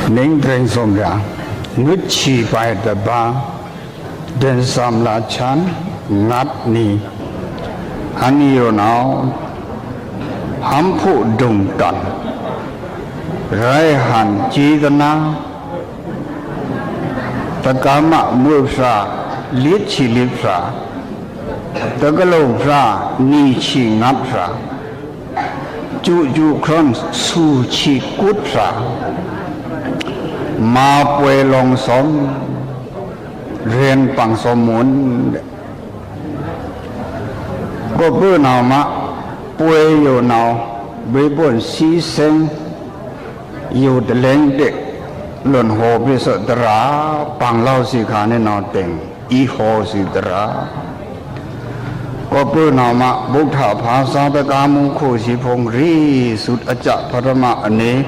Ninh Trinh Sông Ra Nguyết Chi Bài Đà Ba Đền Sam La Chan Ngát Ni Anh yêu nào Hám phụ đùng tận Rai hàn chi tân na Tất cả mạ mưu sa Liết chi liết sa Tất cả lâu sa Ni chi ngáp sa Chú chú khăn su chi cút sa Ma quê lòng xóm Riêng bằng xóm muốn Có bữa nào mà Quê yêu nào Với buồn xí sinh Yêu để lên địch Luận hồ bị sợ ra Bằng lao xì khá nên nào tình Ý hồ xì ra Có bữa nào mà Bốc thả phá xa tất cả mong khổ xí phong rí Sụt ả chạ phá mạ ẩn ấy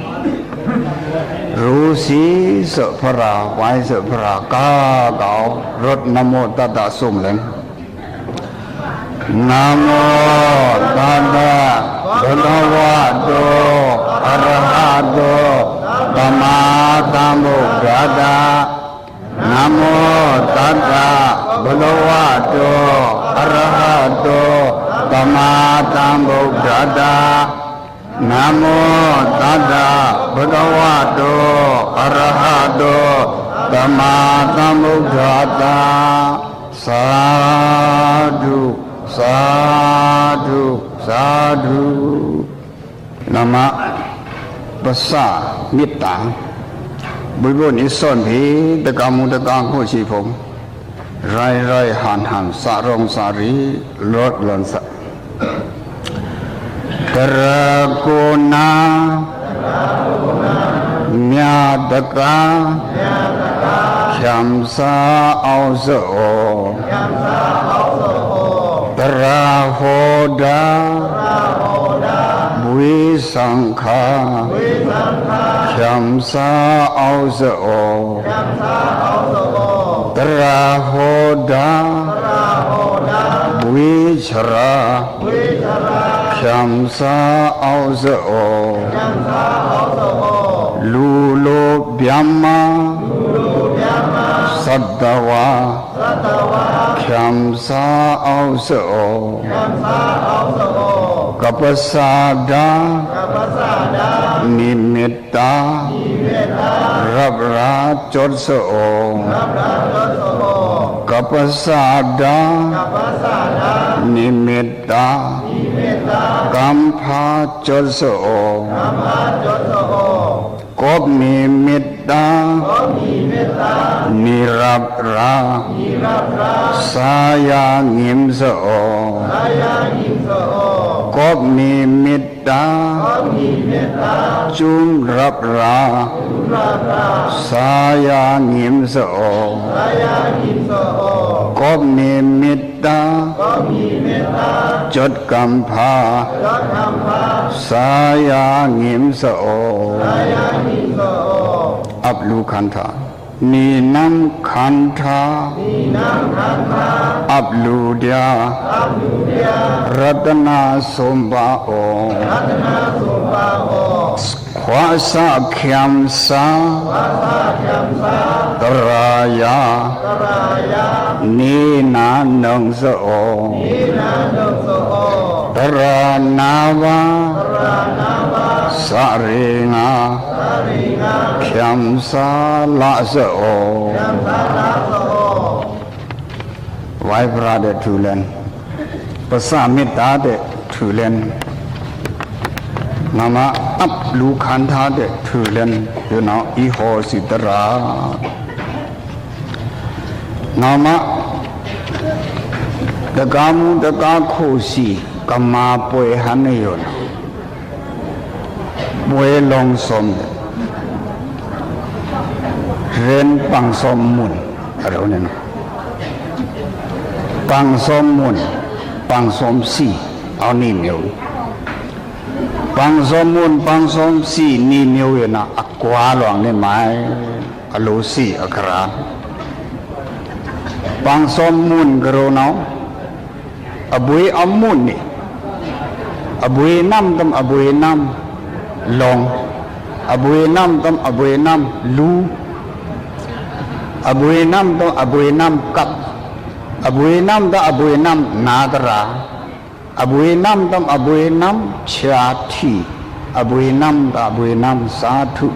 Rú xí sợ phá ra Vãi sợ phá ra Cá gạo Rốt nam mô tát tạ xung lên Nam mô tát tạ Bhagavato Arahato Sama Sambuddhassa Nam mô tát tạ Bhagavato Arahato Sama Sambuddhassa Nam mô tát tạ Bhagavato Arahato Sama Sambuddhassa Sadhu Sadhu Sadhu Nama Basa Mitta Bùi bồn ý son phí Tất cả mù tất cả khổ chi phóng Rai rai hàn hàn Sa rong sa rí Lột lần sa Karakuna Nyataka Khyam sa ao sa o Tarahoda Bui Sankha Khyam sa ao sa o Tarahoda Bui Chara Khyam sa ao sa o Lulo Byama Saddava Khyam sa ao sa o Kapasada Nimitta Rabra chot sa o Kapasada Nimitta Kampha chot sa o Kop nimitta Nirabra Saya ngim sa o Kop nimitta Chung rabra Saya ngim sa o Kop nimitta Chot kampha Saya ngim sa o Ablu khantha Ninam khantha Ablu dia Ratana somba o Khwasa khyam sa Taraya Nina nang sa o Taranava Saringa Khyam sa la sa o Vai prade thulen Pasamitta de thulen Nama Ablu khantha de thulen You know Iho Sitara Nama Dagamu dagakho si Kama pwe hanayon Pwe long som Ren pang som mun Araw nino Pang som mun Pang som si Aw ni miyo Pang som mun Pang som si ni miyo yun na Akwa luang ni may Alo si akara Pang som mun garo now Abuy amun ni abui nam tam abui nam long abui nam tam abui nam lu abui nam tam abui nam kap abui nam tam abui nam nadra abui nam tam abui nam chati abui nam tam abui nam sathu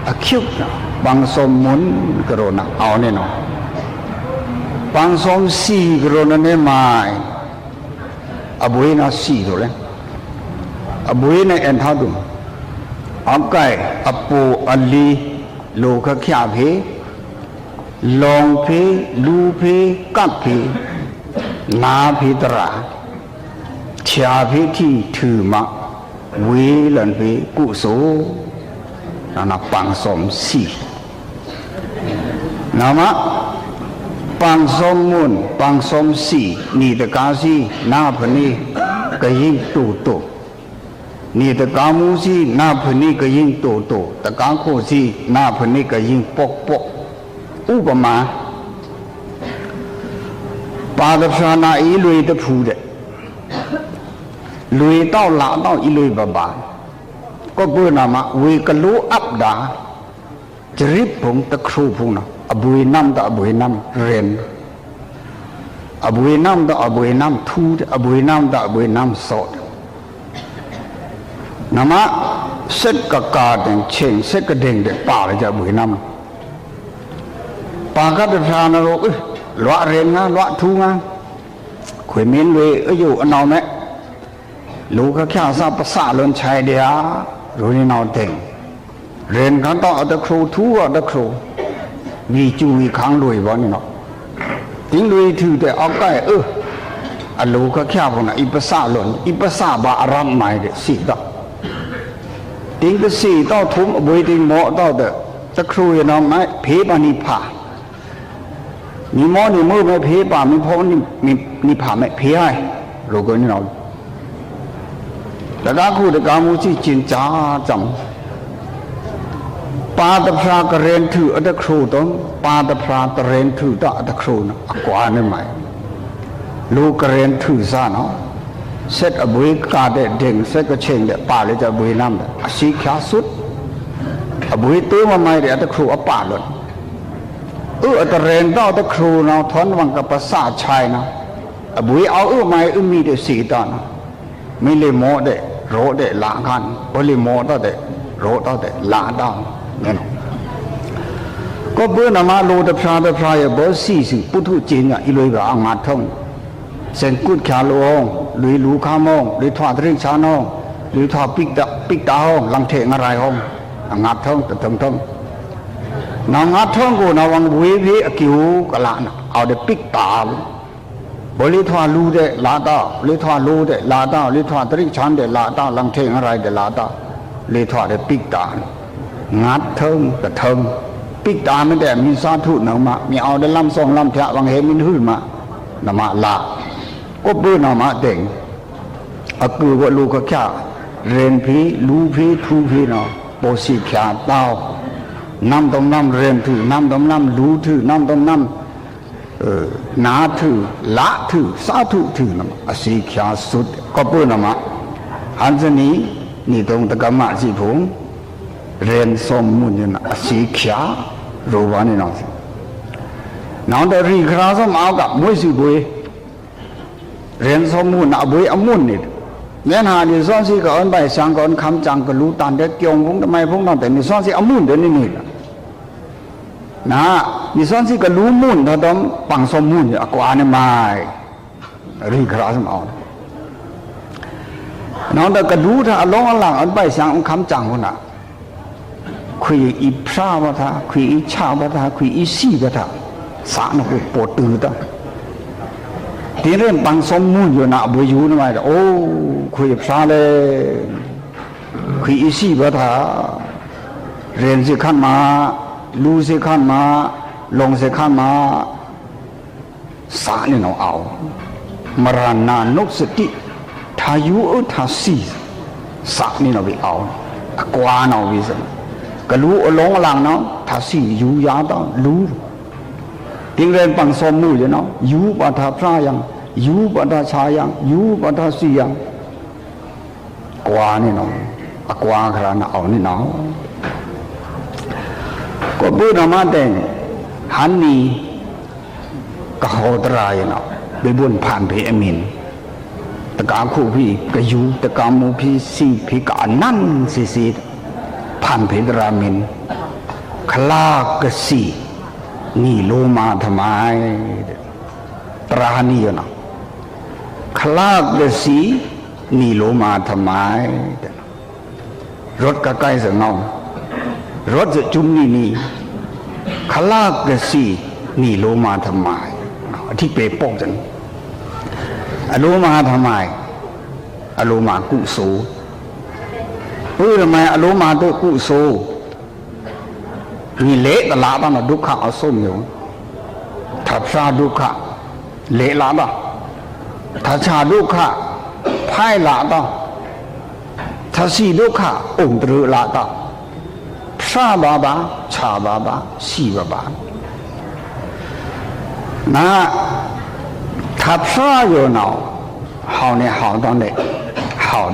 acute bang som mun corona ao ne no bang som si corona ne mai abui na si rồi đấy abui này en thao đúng ông cái apu ali lô khắc khia phê long phê lu phê cắt phê na phê tara chia phê thi thử mà quý lần phê cụ số là bằng som si nào mà bằng som mun bằng som si ni de ca si na phani cái hình tu tu ni de ca mu si na phani cái hình tu tu de ca khô si na phani cái hình pok pok upama ba de phana ý lui de phu de lui tao la tao ý lui ba ba có bữa nào mà vì cái lũ ấp đá trip phụng ta khâu phụng nào abui nam ta abui nam ren abui nam ta abui nam thu abui nam ta abui nam sot nama set ka den chen set ka den de pa la ja abui nam pa ka de pha na ro lwa ren nga lwa thu nga khoi min we ayu anau me lu ka kya sa pa sa lon chai dia ro ni nau den ren kan ta da khru thu da khru vì chú vì kháng lùi vào nó tính lùi thử để áo cái alo cái kia vào này ipasa ba aram mai để xì đó tính cái xì đó thốn với tính mỏ đó để ta khui nó mai phê ba ni phá ni mỏ ni mơ mai phê ba mi phô ni phá mai phê ai rồi cái nó đã khu để cả mua chi chiến trả chậm pa ta phra ka ren thu ada khru ton pa ta phra ta ren thu ta ada khru na akwa ne mai lu ka ren thu sa no set abui ka de ding set ka cheng de pa le ja bui nam da asi khya sut abui tu ma mai de ada khru apa lon ta ren ta ada khru na thon wang ka pa sa chai na abui au mai mi de si ta na mi le mo de ro de la khan bo le mo ta de ro ta de la da có bữa nào mà lô tập phá ya bớt xì bút thu chín ya iloi ba ang mat thong sen cút khá lô lùi lú khá mong lùi thoa trinh chán hong lùi thoa pích đá hong lăng thể ngà rai hong ang ngát thong tập thong nào ngát thong của nào ang vui với kiểu cả lạ nào ao để pích đá bố lùi thoa lú để lá đá lùi thoa lú để lá đá lùi thoa trinh chán để lá đá lăng thể ngà rai để lá đá lùi thoa để pích đá ngát thơm cả thơm pích đá mới để mình sa thụ nào mà mình ao để làm song làm thẹo bằng hệ mình hư mà là mà lạ có bữa nào mà tỉnh cứ gọi lu cái kia ren phí lu phí thu phí nó bố sĩ kia tao năm đồng năm ren thử năm đồng năm lu thử năm đồng năm ná thử lá thử sa thụ thử nó sĩ kia sút có bữa nào mà hắn dân ý ni đồng ta cầm mã gì phúng ren som mun như là sĩ kia rồi vào này nó đã ri khá som áo cả mỗi sự bùi ren som mun à bùi ấm mun này nên hà thì son si cả ơn bài sáng cả ơn khám chẳng cả lũ tàn để kiong vung tầm mai vung nào để ni son si ấm mun đến này nè nà ni son si cả lũ mun đó đom bằng som mun à qua này mai ri khá som áo nó đã cả lũ thà long làng ơn bài sáng ông khám chẳng luôn à khi ít sa vào thà khi ít cha vào thà khi ít si vào thà sáng nó cũng bỏ từ đóทีเรื่องบางสมมุนอยู่นะบุญอยู่นะโอ้คุยพระเลยคุยอีสีบัดหาเรียนสิขั้นมารู้สิขั้นมาลงสิขั้นมาสานี่เราเอามรณานุสติทายุทาสีสานี่เราไปเอากวาเราไปสิก็รู้ลงหลังเนาะทาสีอยู่ยาต้องรู้ทีเรื่องบางสมมุนอยู่เนาะอยู่บัดหาพระยังยูปัตตาชายังยูปัตตาสียัง กวานี่น้องอากวาครานะเอานี่น้องก็พูดมาแต่ฮันนี่กะโหตรายเนาะไปบุญผ่านเพอมินตะกาคู่พี่กะยูตะกามูพี่ซีพี่กะนั่นซีผ่านเพตรามินคลากะสีนี่โลมาทำไมตรานี่เนาะคลากะสีนี่โลมาทำไมรถกะใกล้สงองรถจะจุ่มนี่คลากะสีนี่โลมาทำไมที่เปปกจังอโลมาทำไมอโลมากุโสทำไมอโลมาตัวกุโสนี่เละตลาดบ้านดุขะเอาส้มอยู่ทับชาดุขะเละละบ้าทับชาดุขะไพ่ละบ้าทับสีดุขะองค์ตรึละบ้าชาบาบาชาบาบาสีบาบา那他啥有脑，好呢好到呢，好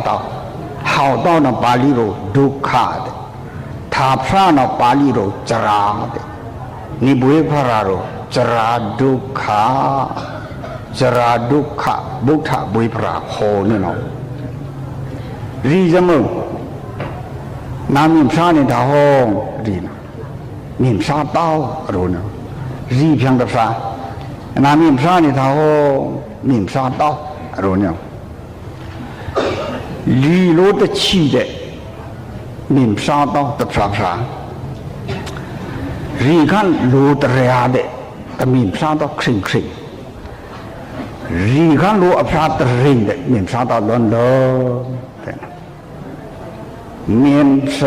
到那巴里罗杜卡的，他啥那巴里罗扎拉的，你不会怕罗扎拉杜卡，不他不会怕好呢喏，为什么？那民啥呢？他好，为呢？民啥刀罗呢？为偏的啥？那民啥呢？他好，民啥刀罗呢？离罗的气的，民啥刀的啥啥？你看罗的热的，的民啥刀轻轻。你看罗啥的热的，民啥刀乱乱。民啥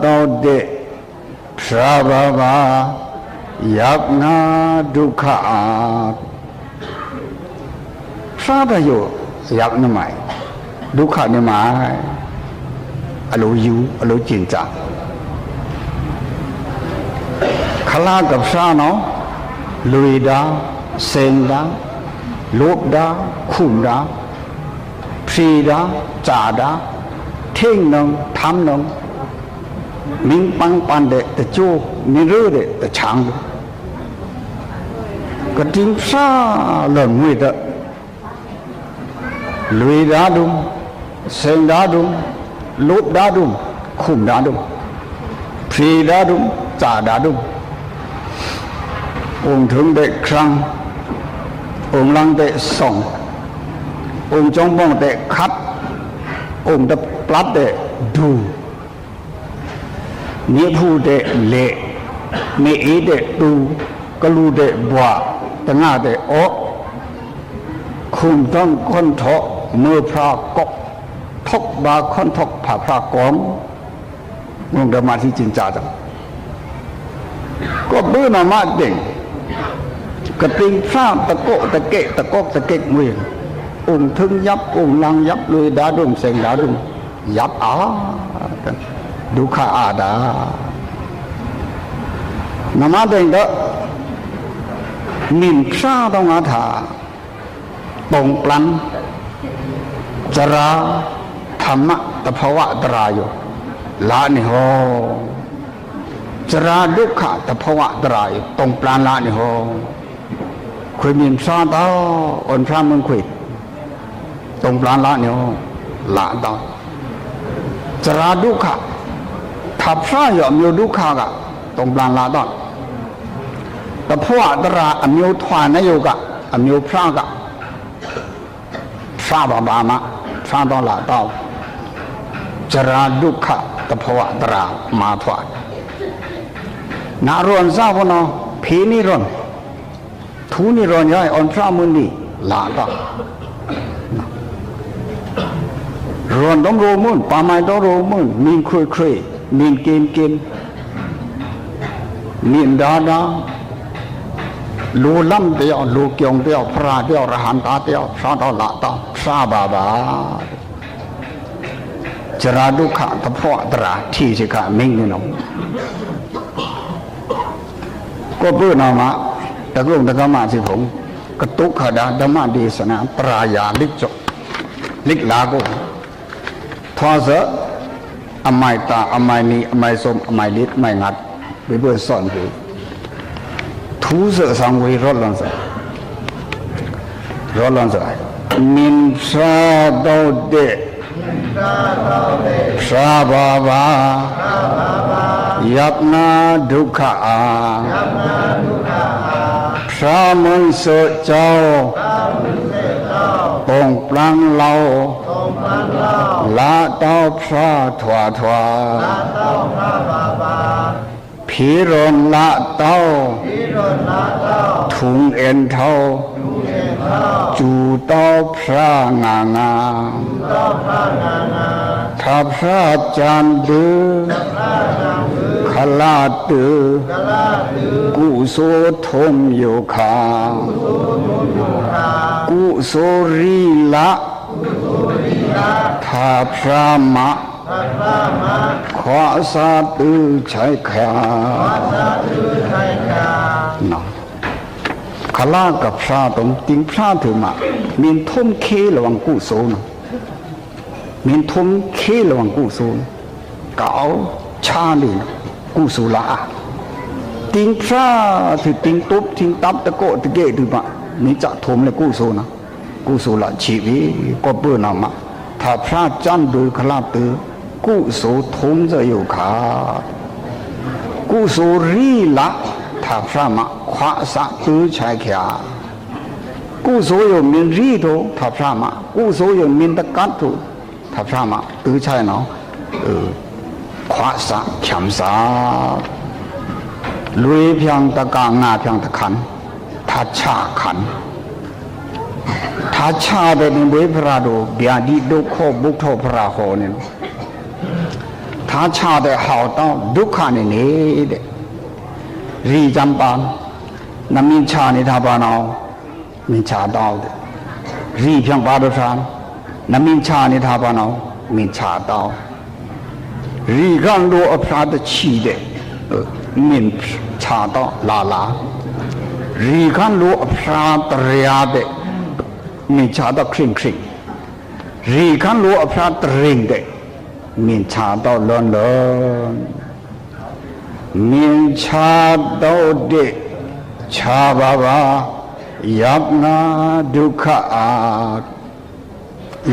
刀的啥爸爸？ยับนาดุขะซาบะโยยับนมัยดุขะนมัยอโลยูอโลจินจาขลากับซาเนาะลุยดาเซนดาลบดาขุมดาพรีดาจาดาเท่งนงทำนงมิงปังปันเดตะโจมิรู้เดตะช้างก็ทิ้งซาหล่นมืดลุยดาดุมเซงดาดุมลุดดาดุมขุมดาดุมพรีดาดุมจ่าดาดุมองค์ถึงเด็กครั้งองค์ลังเด็กส่ององค์จงป้องเด็กคัดองค์ตะปลัดเด็กดูนี่พูดเด็กเละนี่อีเด็กดูก็รู้เด็กบัวแต่ง่าเด็กโอ้คุมต้องคนทอกมือพระกกทกบาคนทกผ่าพระกองมึงเดินมาที่จินจาจังก็เบื่อมาเด่งกระติงพระตะโกตะเกะตะกอกตะเกะมือองค์ถึงยับองค์ลังยับเลยดาดุมเสงดาดุมยับดูข้าอาดานามาเด่งเด้อมินพระต้องอาถาตรงปลันจราธรรมะตภวะตรายอยู่ละนี่โหจราดุขะตภวะตรายตรงปลันละนี่โหคุยมินพระต่ออ่อนพระมึงคุยตรงปลันละนี่โหละต่อจราดุขะทับพระอยู่มีดุขะกะตรงปลันละต่อตภวะตราอมีทวานอยู่กะอมีพระกะพระบามาพระต่อละต่อจราดุขะตภวะตรามาทวานนารอนซาพนอผีนิรอนทูนิรอนย้ายอ่อนพระมุนีละต่อรอนต้องโรมุนป่าไม้ต้องโรมุนมีนคุยมีนกินมีนดาลูลำเดียวลูเกียงเดียวพระเดียวรหันตาเดียวพระต่อละต่อพระบาจราดุขะตภวะตราที่สิกะมิงนี่น้องก็เพื่อนมาตะกุ่งตะกมาสิผมกระตุกขดาธรรมะเทศนาปรายาลิกจบลิกลาโก thoa giờ amai ta amai ni amai som amai lit amai ngat bị bữa son bị thú giờ sang quay rót lần rồi min sa đau đệ sa ba ba yapna dukha sa môn sợ cháu bông plang lau la tao sa thỏa thỏa phí rôn la tao thùng en thao chủ tao sa ngà ngà tháp sa chan tư khá la tư cụ số thôm yêu khá cụ số ri la tháp sa mạ khóa sa tư chạy khá khá la gặp sa tông tiếng sa thử mạ miền thôm khê là bằng cụ số miền thôm khê là bằng cụ số cáo cha đi cụ số lạ tiếng sa thì tiếng tốt tiếng tắp ta cổ thì ghê từ bạn mình chả thôm là cụ số là chỉ vì có bữa nào mà tháp sa chăn đôi khá la tư cụ số thôm giờ yêu khá cụ số ri lạ tháp sa mà khóa sa tư chạy khá cụ số yêu miền ri thôi tháp sa mà cụ số yêu miền ta cắt thôi tháp sa mà tư chạy nó khóa sa chạm sa lùi phiang ta cả ngà phiang ta khăn thà cha để mình bế phá đồ bia đi đâu khó bốc thọ phá hồ nên thà cha để hào tao đúc khăn này nè để ri jam ban nằm mình cha này thà ban nào mình cha đau để ri phiang ba đồ san nằm mình cha này thà ban nào mình cha đau ri gan đồ ấp ra để chi để mình cha đau la ri gan đồ ấp ra để để mình cha đau khinh ri gan đồ ấp ra để mình cha đau lớn mình cha đau để cha baba yapna dukha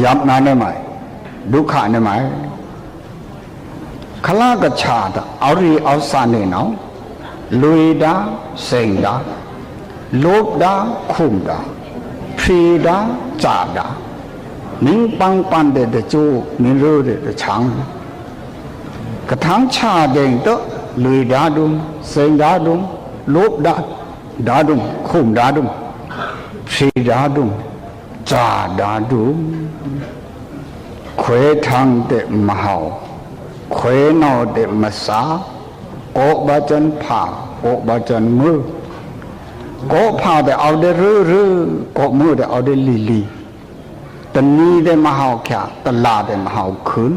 yapna ne mai dukha ne mai khala ka cha da auri ausa ne no lui da seng da lop da khum da phi da cha da ning pang pan de chu min ro de chang ka thang cha de to lui da dum seng da dum lốp đá đùng khủng đá đùng phi đá đùng trà đá đùng khuế thang để mà hào khuế nào để mà xá có ba chân phá có ba chân mưa có phá để áo để rư có mưa để áo để lì tần ni để mà hào kya tần la để mà hào khứ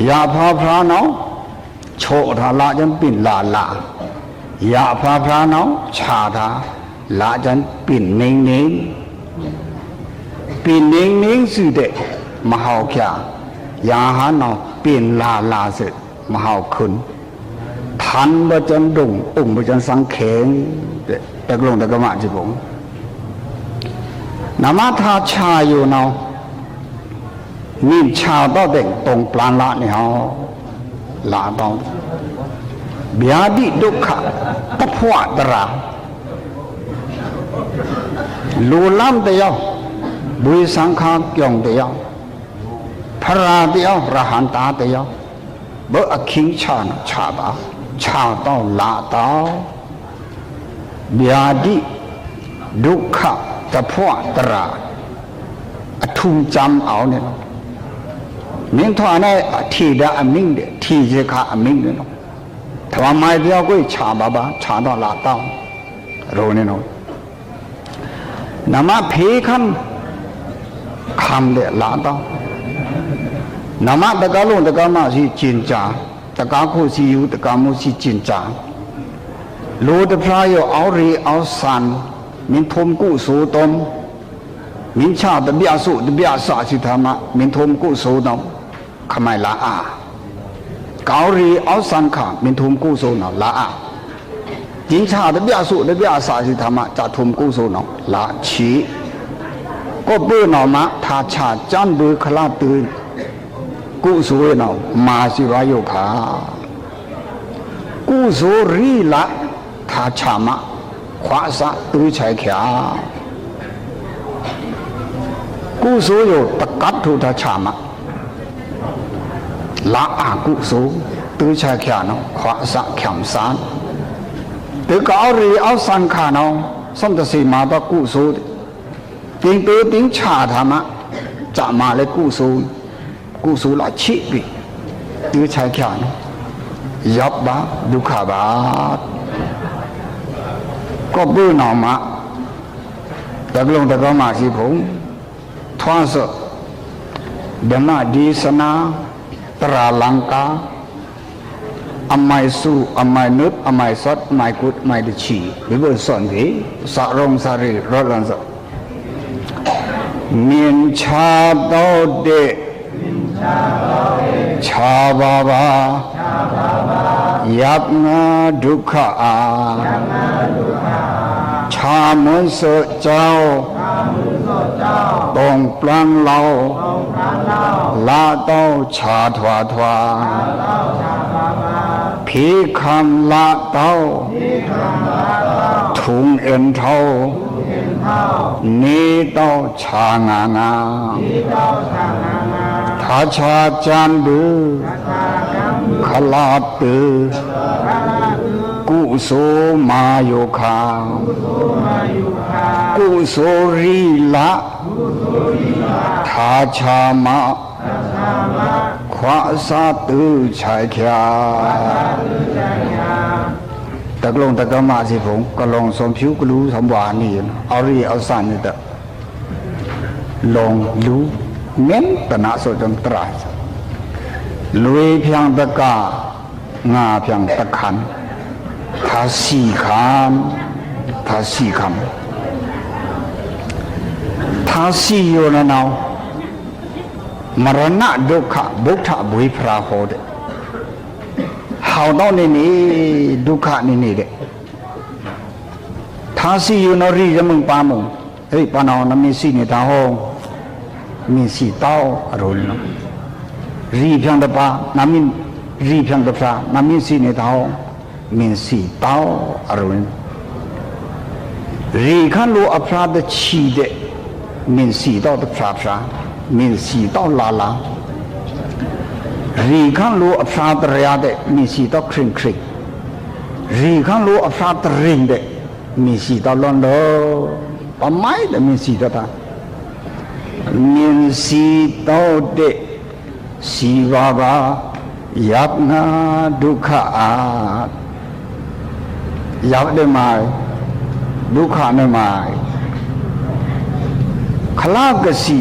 ya phá nó chỗ thà la chân pin la ya phá nó cha thà la chân pin nín sự để mà hào kya ya hà nó pin la sự mà hào khứ thanh ba chân đùng ba chân sang khen để đặc lồng đặc mạng chỉ bụng nắm tha cha yêu nào nhìn cha đó để tông plan lạ này họ lạ tao bia đi dukha tập hóa ra lô lam để yêu bùi sang khang kyong để yêu phara để yêu rahanta để yêu bỡ aking cha tao lạ tao bia đi dukha tập hóa ra thùng chăm áo này miếng thoa này thì đã minh để thì gì cả minh đấy nó thà mai đeo cái cha bà cha đó là tao rồi này nó nằm phê khăn để là tao nằm tất cả luôn tất cả mà si chín trả tất cả khu si yêu tất cả mua si chín trả lúa tập ra yêu áo ri áo sàn miếng thôm cụ số tôm 明cha的表述的表啥是他妈明通故手呢，看买拉啊，高里奥三卡明通故手呢拉啊，明cha的表述的表啥是他妈在通故手呢拉七，ก็เบื่อหนอมะทาชาจันดูขลาตื่นกุศลเนามาสิวายุขากุศลรีละทาชามะขวาสะตือชัยขากุศลอยู่ตะกัดทุทาชามะละอากุศลตือชัยขาเนาขวาสะแขมสานตือกเอารีเอาสังขาเนาสัมตสีมาตะกุศล顶多顶查他们，咋嘛来故事来起比，对才看，要吧ดูขา吧，ก็เบื่อหน่อมาแต่ลงแต่ก็มาสิผมทว่าสเดินมาดีสนาตราลังกาอมัยสู้อมัยนุษอมัยสดอมัยกุดอมัยดิชีวิบุสอนดีสะรงสารีรอดลันสมินชาโตเดชาบาบายับงาดุขะอาชามุนโสเจ้าตองปลังเล่าลาเต้าชาทวาทวาพีคำลาเต้าทุงเอ็นเท่านี่เต้าชางางาทาชาจันบือขลาตือกุโสมาโยคากุโสรีละทาชามะขวาสาตือชัยขยาตะกลงตะกมาสิผมก็ลองสมผิวก็รู้สมหวานนี่เอารีเอาสันนี่ตะลองรู้เม้นตนะโสจนตรายลุยเพียงตะกางาเพียงตะขันทาสี่ขันทาสี่คำทาสี่โยนนาวมรณะดุขะบุถะบุยพระโหเดหาวต้องนี่ดุขะนี่เดทาสี่โยนรีจะมึงปามึงเฮ้ยปานาวน้ำมีสี่นี่ทาห้องมีสี่เต้าอรุณรีเพียงตะปาน้ำมีรีเพียงตะพระน้ำมีสี่นี่ทาห้องมีสี่เต้าอรุณรีขันโลอภราดชีเดมีสี่เต้าตะพระมีสี่เต้าลาลารีขันโลอภราดระยะเดมีสี่เต้าครึ่งรีขันโลอภราดริงเดมีสี่เต้าลอนโลปะไม้เดมีสี่เต้าตามีสี่เต้าเดสีวาบายับงาดุขะอายับได้ไหมดุขะได้ไหมขลากสี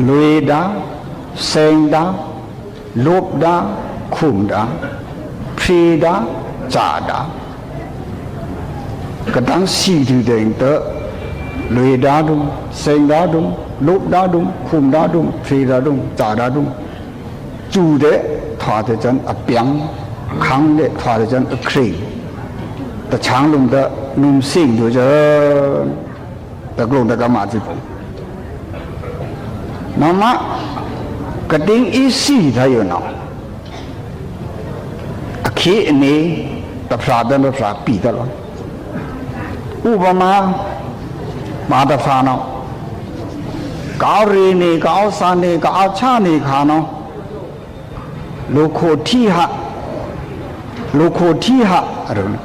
ลุยดาเซงดาลบดาขุมดาพรีดาจาดากระทั่งสีที่เด่นเตอลุยดาดุมเซงดาดุมลบดาดุมขุมดาดุมพรีดาดุมจาดาดุมจูเดถอดจันอเปียงขังเดถอดจันอครีแต่ช้างลุงเดนุ่มสิ่งดูเจอแต่กลุ่มแต่กมาสิผมน้องมะกระดิ่งอีสี่ทายอยู่น้องขี้นี้แต่พระเดินพระปีตลอดอุปมามาแต่พระน้องก้าวเรนีก้าวสานีก้าวชานีขาน้องโลโคที่หะอะไรนะ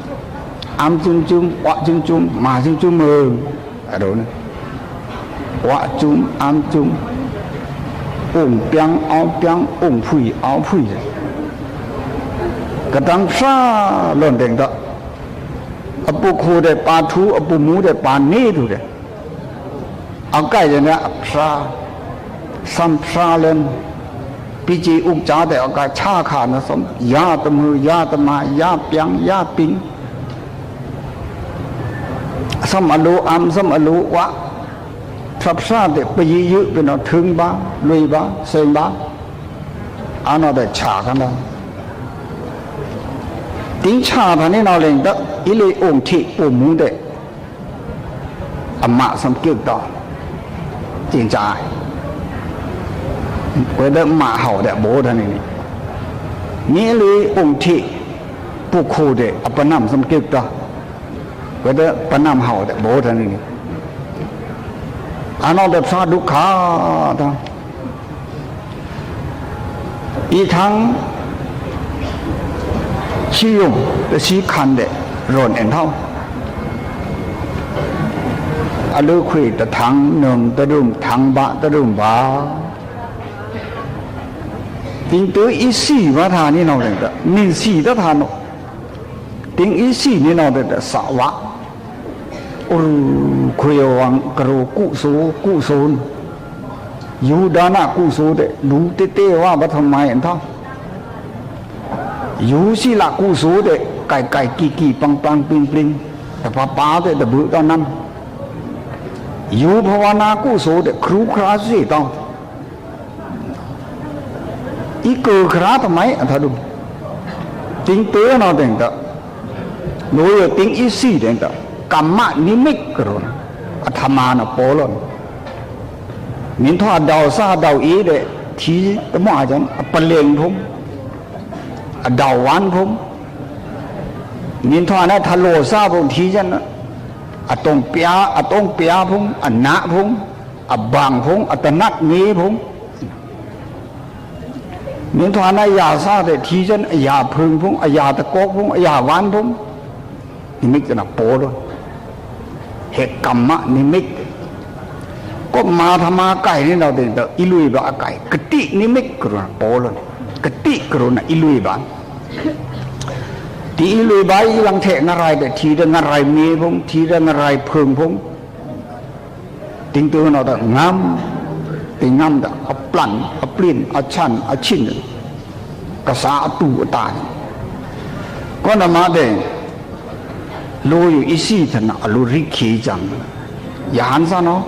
อัมจุมวะจุมมาจุมเมืองอะไรนะวะจุมอัมจุมองเปียงเอาเปียงองผุยเอาผุยกระดังฟ้าล้นเด่งตะอปุโคเดปาทูอปุมูเดปานีดูเดเอาใกล้จะเนี่ยพระสัมพระเลนปีจีอุกจ้าแต่เอากายชาขานะสมยาตมือยาตมายาเปียงยาปิงสมอลูอัมสมอลูวะ ทับซาเดไปยืดเป็นถึงบ้าลุยบ้าเซ็งบ้าอันนั้นได้ฉากันแล้วติ้งฉาท่านนี้เราเล่นก็อิเลองค์ที่ปุ่มมุ้งเดอมาสัมเกตต่อจริงใจเวลามาเห่าเดโบท่านนี้นี่เลยองค์ที่ผู้คู่เดอปนามสัมเกตต่อเวลาปนามเห่าเดโบท่านนี้อันนั้นได้พระดุขาท่านอีกทั้งชี้ยงและชี้คันเดรอนเอ็นเท่าอลือคุยตะทังหนึ่งตะดุมทังบะตะดุมบาติงตัวอีสี่มาทานี่นองเด็กนินสี่ตะทานติงอีสี่นี่นองเด็กสาวะอุคุยวังกรูกุโสกุโซนยูดานะกุโสเดดูเตเตว่าบัทำไมเอ็นเท่ายูสิละกุโสเดไก่ไก่กีกีปังปังปิงปิงแต่ป้าป้าเดตะบุตอนนั้นยูภาวนากุโสเดครูคราสิต้องอีเกิดคราทำไมอันท่าดูติงเตอนอเด็กต่อโดยติงอีสี่เด็กต่อกรรมนิมิตกรณอัธมานะโปลนมินทอดาวซาดาวอีเดทีตะมอจังปะเลงพงดาววันพงมินทอนะทะโลซาพงทีจังตงเปียพงอันนะพงบางพงตะนักมีพงมินทอนะยาซาเดทีจังยาพึงพงยาตะกอกพงยาวันพงนิมิตจะนะโปลนเหตุกรรมนิมิตก็มาธรรมาไก่นี่เราเดินอิลุยบะไก่กตินิมิตกรุณโปลนกติกรุณอิลุยบะที่อิลุยบะอีหลังเทงอะไรแต่ทีเรื่องอะไรมีพงทีเรื่องอะไรเพิ่งพงติงตัวเราแต่งามติงงามแต่เอาปลั่นเอาปลิ้นเอาชันเอาชิ้นกระสาตูตายก็นำมาเดินรู้อยู่อีสี่ท่านรู้ริขีจังยานซะเนาะ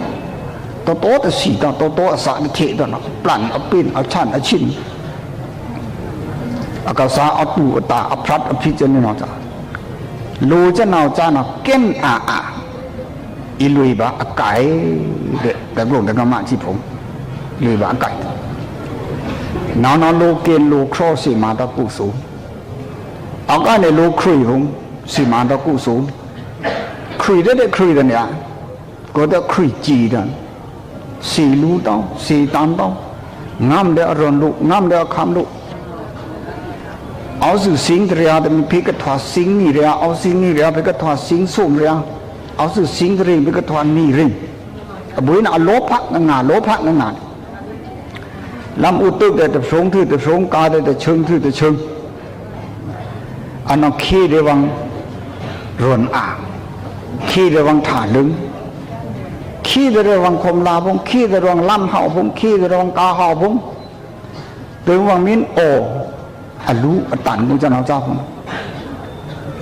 ตัวโตแต่สี่ตัวสาดิเทตัวเนาะปลั่นเอาปิ้นเอาชันเอาชิ้นเอากระสาเอาตูตาเอาพลัดเอาพิจารณาจ้ะรู้จะเนาจ้าเนาะเก้นอีลุยบะไก่เด็กแต่หลวงแต่กรรมที่ผมลุยบะไก่นอนโลเกนโลครอสีมาตะกุสูเอาก็ในโลครุยผมสีมาตะกุสูครุยได้ครุยกันเนี่ยก็ได้ครุยจีกันสีลูต้องสีตันต้องงามเดียรอนลูกงามเดียคำลูกเอาสื่อสิงเรียแต่มีพิกถวาสิงนี่เรียเอาสิงนี่เรียพิกถวาสิงส่งเรียเอาสื่อสิงเรียพิกถวานี่เรียบุญน่ะโลภะงานโลภะงานลำอุตุแต่สงถือแต่สงกาแต่เชิงถือแต่เชิงอันนั้นขี้เดวังรวนขี้เดวังถ่าลึงขี้เดวังคมลาพงขี้เดวังล่ำเห่าพงขี้เดวังกาเห่าพงตึงวังมิ้นโออรู้ตันมุจนาเจ้าพง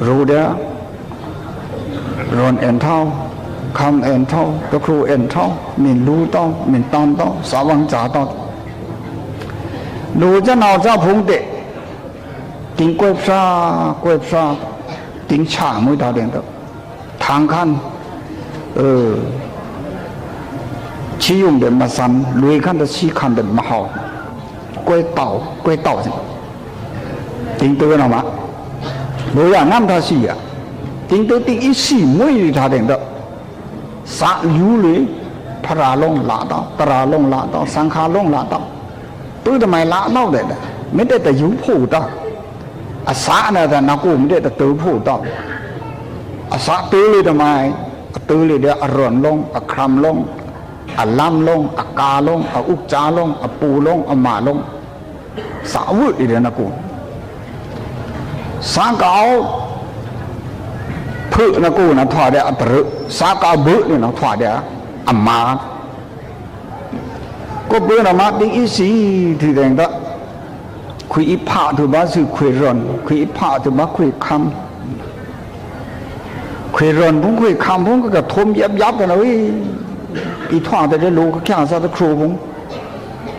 รู้เด้อรวนเอ็นเท่าคำเอ็นเท่าตะครูเอ็นเท่ามินรู้ต้องมินตอนต้องสาวังจ่าต้องรู้จะนาเจ้าพงเดติงกวยพระติงฉามือดาวเด่นตัวทางขั้นชี้ยุงเดินมาซ้ำลุยขั้นแต่ชี้ขั้นเดินมาหอกกวยเต่าสิติงตัวน่ะมะลุยอย่างน้ำท่าสีอ่ะติงตัวติงอีสีมือท่าเด่นตัวสะยูเลยพระลงละต่อตราลงละต่อสังขาลงละต่อตัวทำไมละเล่าเด็ดไม่ได้แต่ยุผู้ต่ออาสาเนี่ยแต่นักกูไม่ได้แต่ตื้อผู้ต่ออาสาตื้อเลยทำไมตื้อเลยเดี๋ยวอร่อนลงคลำลงล้ำลงกาลงอุกจาลงปูลงหมาลงสาวุธเดี๋ยวนักกูสางเก่าพึ่งนักกูนะถอดเดี๋ยวตรึสางเก่าบึ้เนี่ยนะถอดเดี๋ยวมาก็เบื่อนะมาดิ้งอีสีที่แดงตะคุยอีผาถือว่าสื่อคุยร้อนคุยอีผาถือว่าคุยคำคุยร้อนผมคุยคำผมก็กระทมยับกันเลยอี อีทว่าแต่ได้โลก็แค่ซะตะครูพง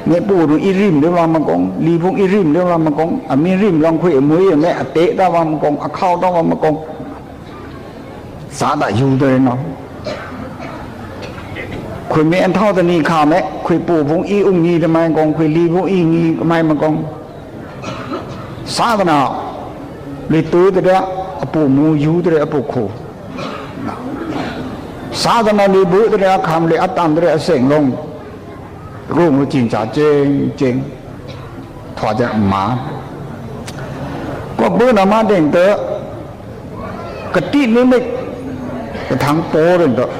เมื่อปูดูอีริมเดี๋ยวว่ามันกงลีพงอีริมเดี๋ยวว่ามันกงมีริมลองคุยมืออย่างนี้เตะได้ว่ามันกงเข้าได้ว่ามันกงสาดอยู่เลยเนาะคุยไม่อันเท่าตอนนี้ข่าวไหมคุยปูพงอีอุ้งงีทำไมกงคุยลีพงอีงีทำไมมันกงสาดเนาะเลยตัวแต่เดียวปูมูยูแต่เดียวปูขู่สาดเนาะเลยบุแต่เดียวคำเลยอัตตามแต่เดียวเสียงลงรู้มือจริงจ่าเจงเจงถอดจากหมาก็บื้อหน้ามาเด่งเตอะกระตินี้ไม่กระทั่งโตเลยเตอะ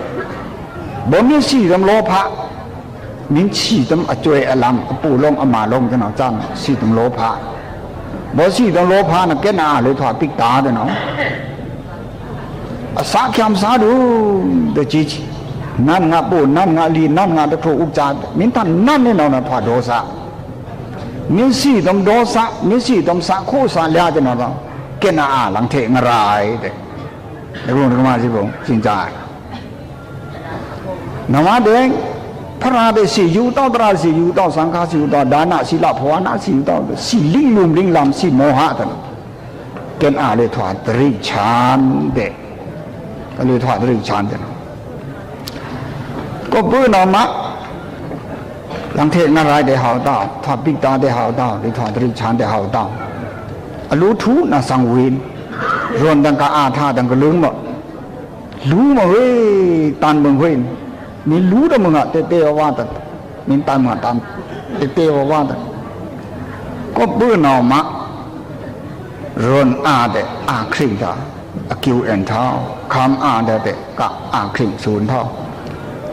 บ่มีสีตำโลภะมิ้นสีตำอจวยอลัมปู่ลงอมาลงจะหนอจังสีตำโลภะบ่สีตำโลภะน่ะแกน่าเลยถอดปิกตาเด้อเนาะสาแคมสาดูเดจินั่นงาปูนั่นงาลีนั่นงาตะโคอุจามินทันนั่นนี่เนาะถอดโดสะมินสีตำโดสะมินสีตำสะโคสะเลียจะเนาะแกน่าหลังเทงรายเด้เดี๋ยวผมมาสิผมจริงจังนมาเด้งพระราเดสีอยู่ต่อตราสีอยู่ต่อสังฆาสีอยู่ต่อดานะสีละภวนาสีอยู่ต่อสีลิงลุมลิงลำสีโมหะกันเกณฑ์อาเลยถอดตริชานเด็กก็เลยถอดตริชานกันก็ปื้อนอมะหลังเทศนารายได้หาวต้าถอดปิกตาได้หาวต้าเลยถอดตริชานได้หาวต้ารู้ทุน่ะสังเวียนรวนดังกะอาธาดังกะลึงหมดรู้มาเว้ยตันมึงเว้ยมีรู้แต่มึงอ่ะเตะว่าแต่มีตันมึงตันเตะว่าแต่ก็ปื้อนอมะรวนอาเดอาคริงตาคิวเอ็นเท่าคำอาเดเดกะอาคริงศูนย์เท่า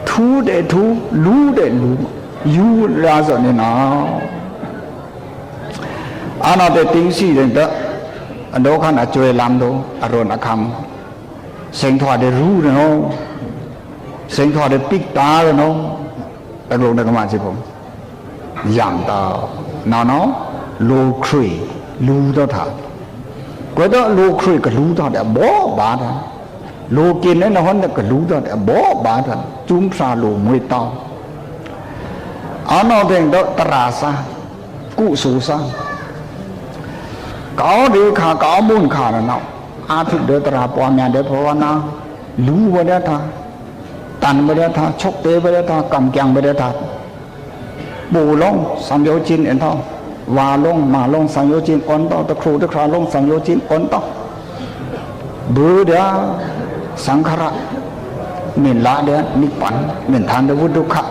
ทูเดทูรู้เดรู้ยูลาสเนี่ยนะอาณาเดติงสีเดนเตอันโดขันอจวยลำโดอารมณ์อคำเสียงถอดได้รู้เนาะเสียงถอดได้ปิกตาเนาะอารมณ์นักมาสิผมอย่างตาเนาะโลครีรู้ต่อถาก็ต้องโลครีก็รู้ต่อแต่บ่บาทันโลกินนั่นนะก็รู้ต่อแต่บ่บาทันจุ่มซาโลมวยตาอาณาเดงโดตราซากุสุซาก้าวเดือขาก้าวมุนขาเนาะอาทิตย์เดือตราปอมยาเดือภาวนารู้ว่าเดือท่าตันไปเดือท่าชกเตะไปเดือท่ากำแกงไปเดือท่าปูลงสัมโยจินเอ็นท่าวาลงมาลงสัมโยจินอ่อนต่อตะครูตะคราลงสัมโยจินอ่อนต่อเบื่อเดือสังขารมินละเดือนิปันมินทานเดือวุดุขะ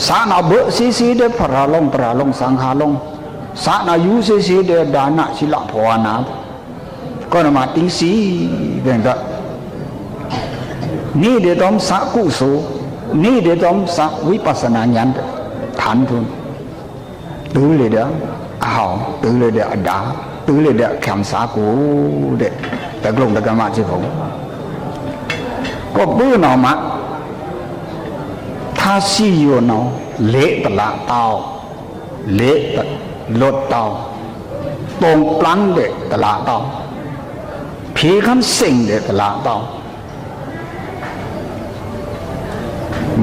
สานาเบื่อซีเดือพระลงตราลงสังขาลงสานายุสีเดดานะศิลปภาวนาก็นมาติงสีเด่นก็นี่เดี๋ยวต้องสักกุศลนี่เดี๋ยวต้องสักวิปัสสนาญาณฐานทุนตื้อเลยเด้ออ้าวตื้อเลยเด้อดาตื้อเลยเด้อแขมสากูเด็ดแต่กลุ่มตะกมาสิผมก็ปื้อหนอมะถ้าซีโยนเอาเละตละเตาเละลดเตาตรงปลั้งเด็กตลาดเตาผีขันสิ่งเด็กตลาดเตา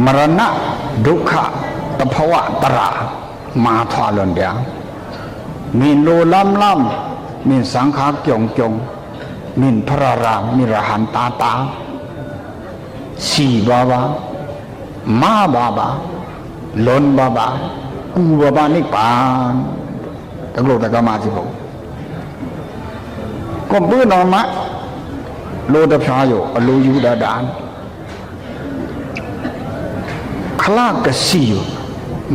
มรณะดุขะตภวะตรามาทอลนเดียมีโลล้ำมีสังขารจงมีพระรามมีรหันตาสีบาบามาบาบาลนบาบากูบาบานิพานตะโลตะกมาสิผมก็ปื้อนอมะโลตะพาโยอโลยูดาดานขลากสีโย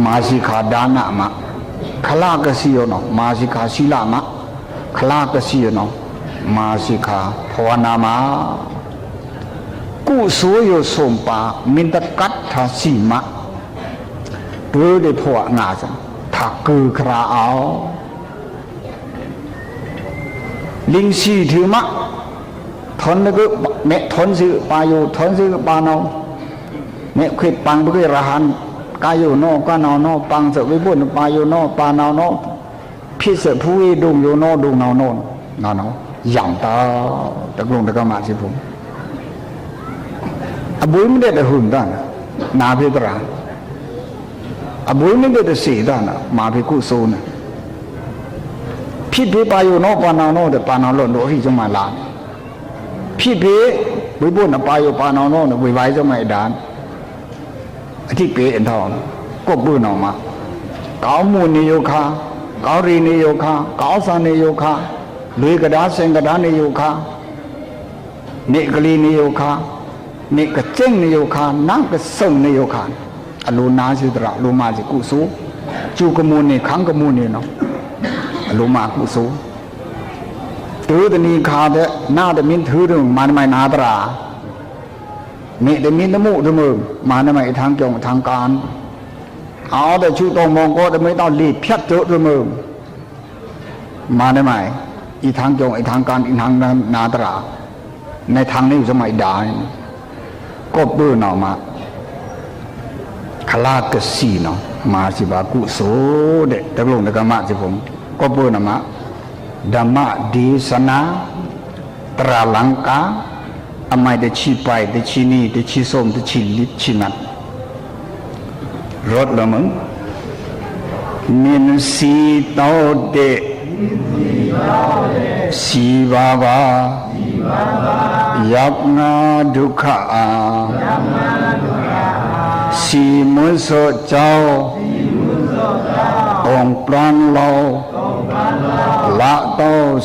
มาสิขาดานะมะขลากสีโยเนาะมาสิขาศีลามะขลากสีโยเนาะมาสิขาภาวนามากุศลโยสมปามินตะกัตถาสีมะตัวเดพวะงาจังถ้าคือคราเอาลิงสีถือมะทนก็เมทนซื้อปาโยทนซื้อปานเอาเมขิดปังบุกระหันกายโยโนก็นอนปังเสวิบุญปาโยโนปานเอาโนพิเศษผู้วิดุงโยโนดุงนอนนอย่างตาตะกรุงตะกมาสิผมอบุยไม่ได้แต่หุ่นตั้ง နာဖြစ်တရာအဘွေးနေတဲ့စေတာနာမာဖြစ်ကုဆိုးနာဖြစ်ဖြစ်ပါယောနောပါနောနောတဲ့ပါနောလို့တော့ဟိကျမလာဖြစ်ဖြစ်ဝိပုနပါယောပါနောနောဝေပိုင်းကျမအတာအတိပေအထောင်းကိုပုနောမှာကောင်းမှုနေယုခာကောင်းရီနေယုခာကောင်းစာနေယုခာလွေကဒါစင်ကဒါနေယုခာနေကလေးနေယုခာနေကကျင့်နေယုခာနကစုံနေယုခာအလိုနာရှိတရာလိုမစီကုဆိုကျူကမုန်နေခန်းကမုန်နေနော်အလိုမကုဆိုသူတနီခါတဲ့နာတမင်းသူတို့မာနမိုင်နာတရာနေတမင်းတမှုတမှုမာနမိုင်ทางကြုံทางการเอาแต่ชูตรงมองก็จะไม่ต้องรีบพัดเจอด้วยมือมาได้ไหมอีทางจงอีทางการอีทางนาตราในทางนี้อยู่สมัยดาก็เบื่อหน่อมาคลากสีเนาะมาสิบากุโสเด็กตะลงตะกะมะสิผมก็เบื่อหน่อมาธรรมะดีสนาตราลังกาอมัยเดชีไปเดชีนี่เดชีส้มเดชีลิชีนัดรถละมึงมินสีโตเดสีบาบายับนาดุขะสีมุสเจ้าองปรานเราละโต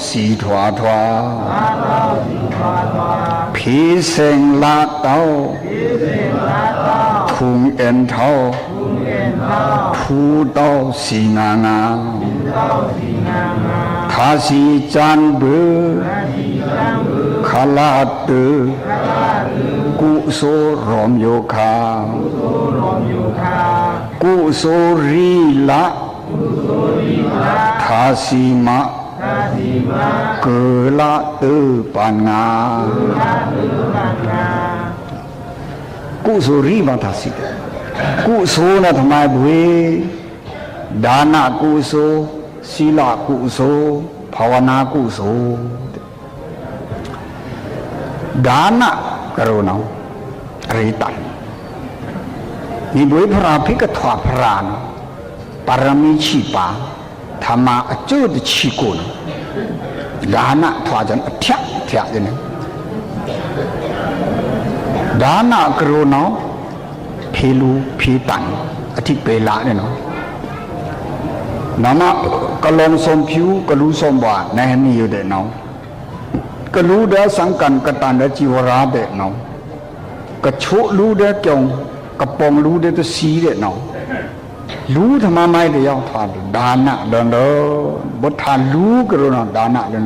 สีถวาถวาผีเสงละโตทุงเอ็นเท่าผู้เต้าสีงางาทาสีจันเบือขลาตือกุโสรอมโยคากุโสรีละทาสีมะเกละตือปานงากุโสรีมาทาสีกุโสนะทำไมบุยดานะกุโสศีลกุโสภาวนากุโสดานะกรุณาอริตันมีบุยพระภิกษาพระนปารมีชีปาธรรมะจุดชีกุลดานะทวาจันเทียเทียจันดานะกรุณาเพลูเพตันอธิเปลาเนี่ยเนาะนานะกะลงสมผิวกะลูสมบาในมีอยู่เด้เนาะกะลูเดสังกันกะตันเดจีวราเด้เนาะกะโชลูเดจงกะปองลูเดตสีเด้เนาะลูธรรมะไม่ได้ยาวทาดานะเดินบ่ทาลูกะโรนะดานะเดิน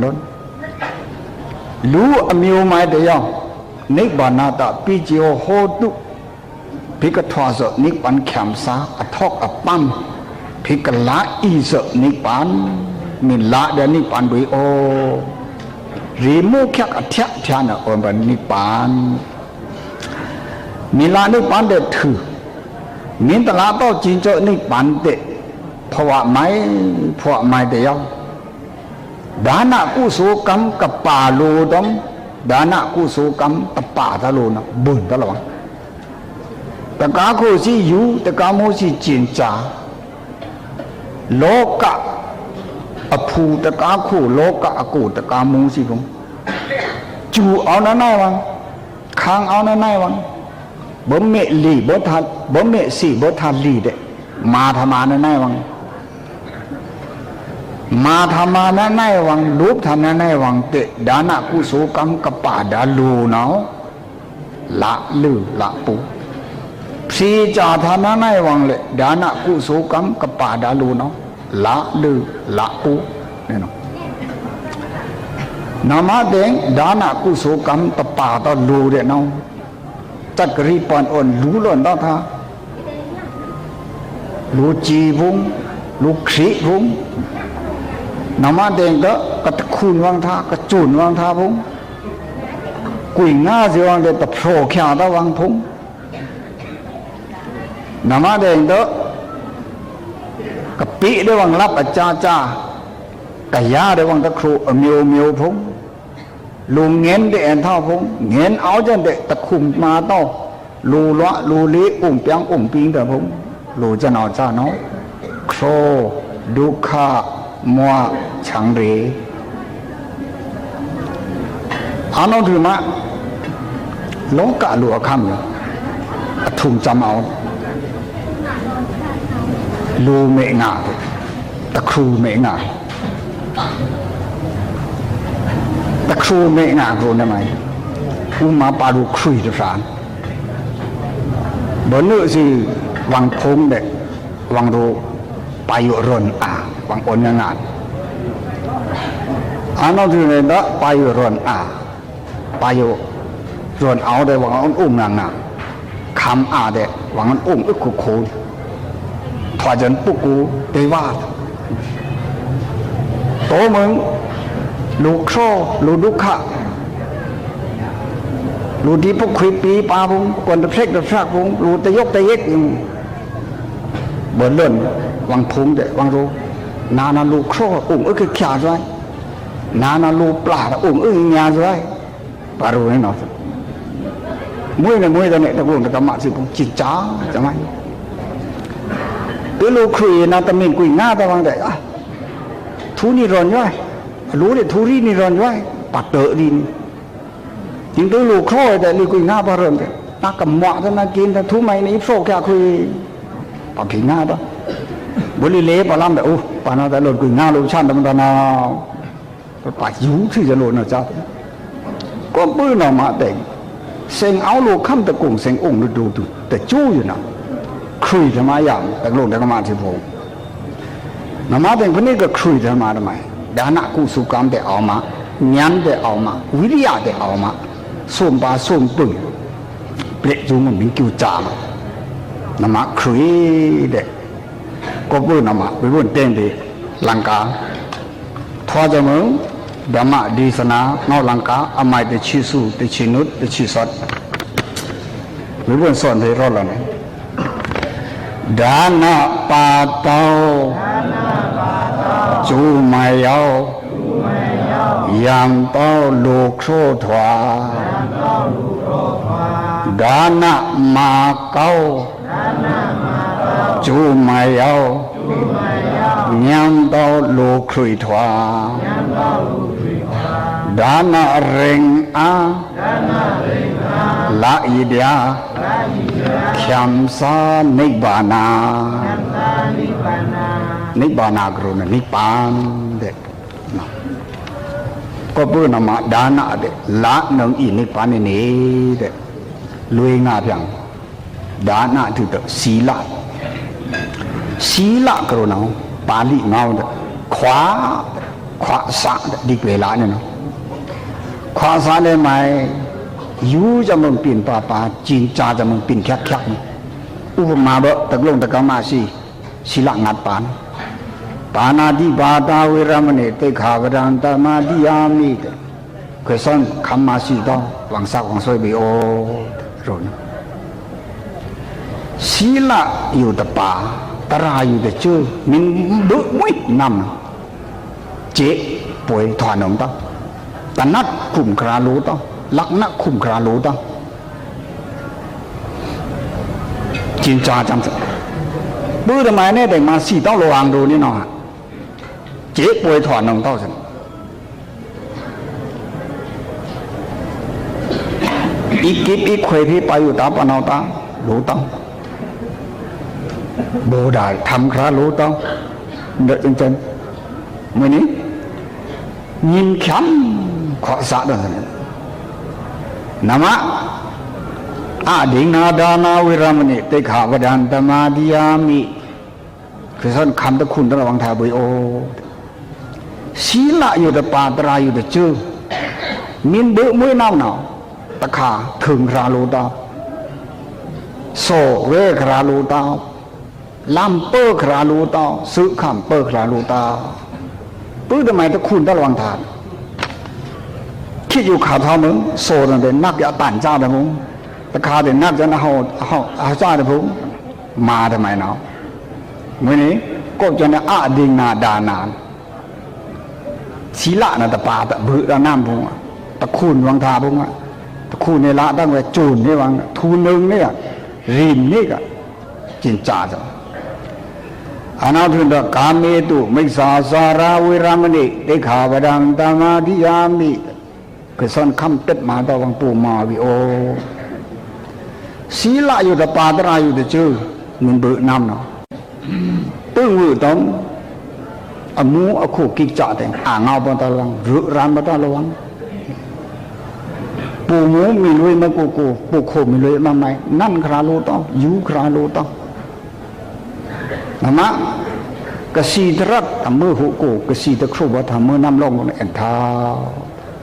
ลูอมิวไม่ได้ยาวนิบานาตะปิจิโอโหตุพิกทวาสนิปันแขมสาอทอกอปั๊มพิกละอีสนิปันมิละเดนิปันดุยโอรีมุขยักอเทะทานะอบันนิปันมิละนิปันเดถือมินตลาโตจินโจนิปันเตภวะไม้ภวะไม้เดียวดานะกุโสกรรมกับป่าโลดมดานะกุโสกรรมกับป่าตะโลนะบุญตะละวังตะกาโคสิอยู่ตะกาโมสิจินจาโลกะอภูตะกาโคโลกะอโกตะกาโมสิผมจูเอานั่นไหนวังค้างเอานั่นไหนวังบ่เมลีบ่ทันบ่เมสิบ่ทันลีเดมาธรรมานั่นไหนวังมาธรรมานั่นไหนวังรูปธรรมนั่นไหนวังเตดานะกุโสกรรมกปาดาลูเนาะละลือละปูสีจาธานาไนวังเลยดานะกุโสกรรมกปาดาลูเนาะละลือละปูเนี่ยเนาะนามาเดงดานะกุโสกรรมกปาตาลูเดเนาะจักรีปอนอ่อนรู้หล่นตาทาลูจีวุงลูครีวุงนามาเดงก็กระคูนวังทากระจุนวังทาพุงกุยง่าสิวังเดตะโผล่แขวตาวังพุงนามาเดงเด้อกะปิได้วังรับอาจาจ้ากะยาได้วังตะครูเมียวเมียวพงลุงเงินได้แอนเท่าพงเงินเอาจันเดตะคุมมาโต ลูละลูเละองเปียงองปิงแต่ผมลูจะนอจ้าเนาะโครดุขะมัวฉังเรอาน้องถือมาโลกะลูคำเนี่ยทุ่มจำเอาลูเมงาตะครูเมงาตะครูเมงารู้ได้ไหมอุมาปาดูครุยทุกสารบนเนื้อสิวังพงเด็กวังดูไปอยู่รนวังอ่อนงานอันนั้นคือเนี่ยนะไปอยู่รนไปอยู่รนเอาได้วังอุ้มนางคำเด็กวังอุ้มอึกคุโคนถอดจนปุ๊กกูได้ว่าโตมึงลูกโซ่ลูกดุขะลูดีพวกคุยปีปาบุงกวนตะเพกตะพรักบุงลูตะยกตะเย็กอยู่เบิร์เล่นวังพุงเด็วังรู้นาลูกโซ่อุ้งอึกขาดไว้นาลูกปลาอุ้งอึกงาไว้ปารู้ให้หน่อยมวยเนี่ยมวยตอนนี้ตะกุ่นตะกำมาสิบุงจิตจ้าจะไหมตัวลูกคุยนาตะมินกุยหน้าตะวังเด็กทุนี่ร้อนไว้รู้เด็ดทุรีนี่ร้อนไว้ปัดเตอดินจริงตัวลูกโซ่แต่ลูกกุยหน้าพอเริ่มเด็กนักกำหมะท่านนักกินแต่ทุไม่ในโซ่แค่คุยปัดผิงหน้าปะบริเลปะล้ำแต่โอ้ปานาแต่หลุดกุยหน้าลูกชันแต่มันตานาปากยูที่จะหลุดนะจ๊ะก็ปื้นออกมาแต่เซ็งเอาลูกข้ามตะกุ่งเซ็งองค์ดูแต่จู้อยู่นะคุยทำไมอย่างแต่หลุดแต่ก็มาที่ผมนมาเป็นคนนี้ก็คุยทำไมดานะกุสุกรรมแต่เอามายันแต่เอามาวิริยะแต่เอามาส่งปาส่งปืนเปลี่ยนจุงมันมีกิ้วจามนมาคุยเด็กก็พูดนมาไปพูดเต้นดีลังกาทว่าจะมึงดามาดีสนานอกลังกาอามายเตชิสุเตชินุตเตชิสดไปพูดสอนให้รอดแล้วเนี่ยดานะปาเตาจูไม่ยาวยามเต้าลูกโซ่ถวาดานะมาเก้าจูไม่ยาวยามเต้าลูกครุยถวาดานะเริงละอิเดียขยมสานิบานานิบานากรุณนิปานเด็กก็พูดนมาดานะเด็กละหนึ่งอีนิปานนี่เด็กลุยงาเพียงดานะถือตัวศีละกรุณาปาลิเงาเด็กขวาสะดิเวลาเนี่ยนะขวาสะได้ไหมยูจะมึงปิ่นป่าจีนจ่าจะมึงปิ่นแคบอุปมาเบะตะกลงตะกมาศีละงัดปานปานาติปาตาเวรมณีเตขาวรันตมาติยามิเคยสอนคำมาสีต้องหวังสักหวังสวยไปโอรู้นะศีละอยู่แต่ป่าตราอยู่แต่เชื่อมินดุไม่นำเจ๊ป่วยถอนหนงต้องแต่นัดคุมครารู้ต้องลักนักคุมครารู้ต้องจินจาจำสักบื้อทำไมเนี่ยแต่มาสีต้องระวังดูนี่เนาะเจ๊ป่วยถอนหนงเต้าสิอีกิบอีเขยที่ไปอยู่ตาปนเอาตารู้ต้องโบได้ทำครารู้ต้องเด็กจนเมื่อนี้ยินขำขอสะด้วยนามะอาดินาดานาวิรามณีเตขาวดันตมาดิยามิคือท่านคำตะคุณตระวังทาบุยโอศีละอยู่แต่ป่าตราอยู่แต่ชื่อมินเบื่อมื้อน้ำหนาวตะขาถึงคราลูตาโซเวคราลูตาลำเปอร์คราลูตาซื้อคำเปอร์คราลูตาปื้อทำไมตะคุณตระวังทานคิดอยู่ข่าวเท่ามึงโซนั่นเป็นนักยาต่านเจ้าแต่มึงตะขาเป็นนักจะเอาเจ้าแต่มึงมาทำไมเนาะเมื่อนี้ก็จะเนี่ยอาดิงนาดานานศีละนะตะปาตะเบื่อน้ำพุงตะคุณวังทาพุงตะ คู่ในละตั้งไว้จูนนี่วังทูนึงเนี่ยริมนี่ก็จินจ่าจ้ะอนาทุนดกาเมตุมิสาสาราวิรามณิเดขาบดังตามาธิยามิก็สอนคำตัดมาตะวังปูมาวิโอศีลอยู่แต่ปาตราอยู่แต่ชื่อมันเบื่อน้ำเนาะตึ้งมือต้องอมูอคู่กิจจ่าแต่อ่างเอาบนตะลังหรือร้านบนตะลังปูหมูมีลุยมากูปูโคมีลุยมาไหมนั่นคราโลต้องยูคราโลต้องนะมะกษีตรักทำมือหูกูกษีตะครุบว่าทำมือน้ำลงกันเอ็นท้า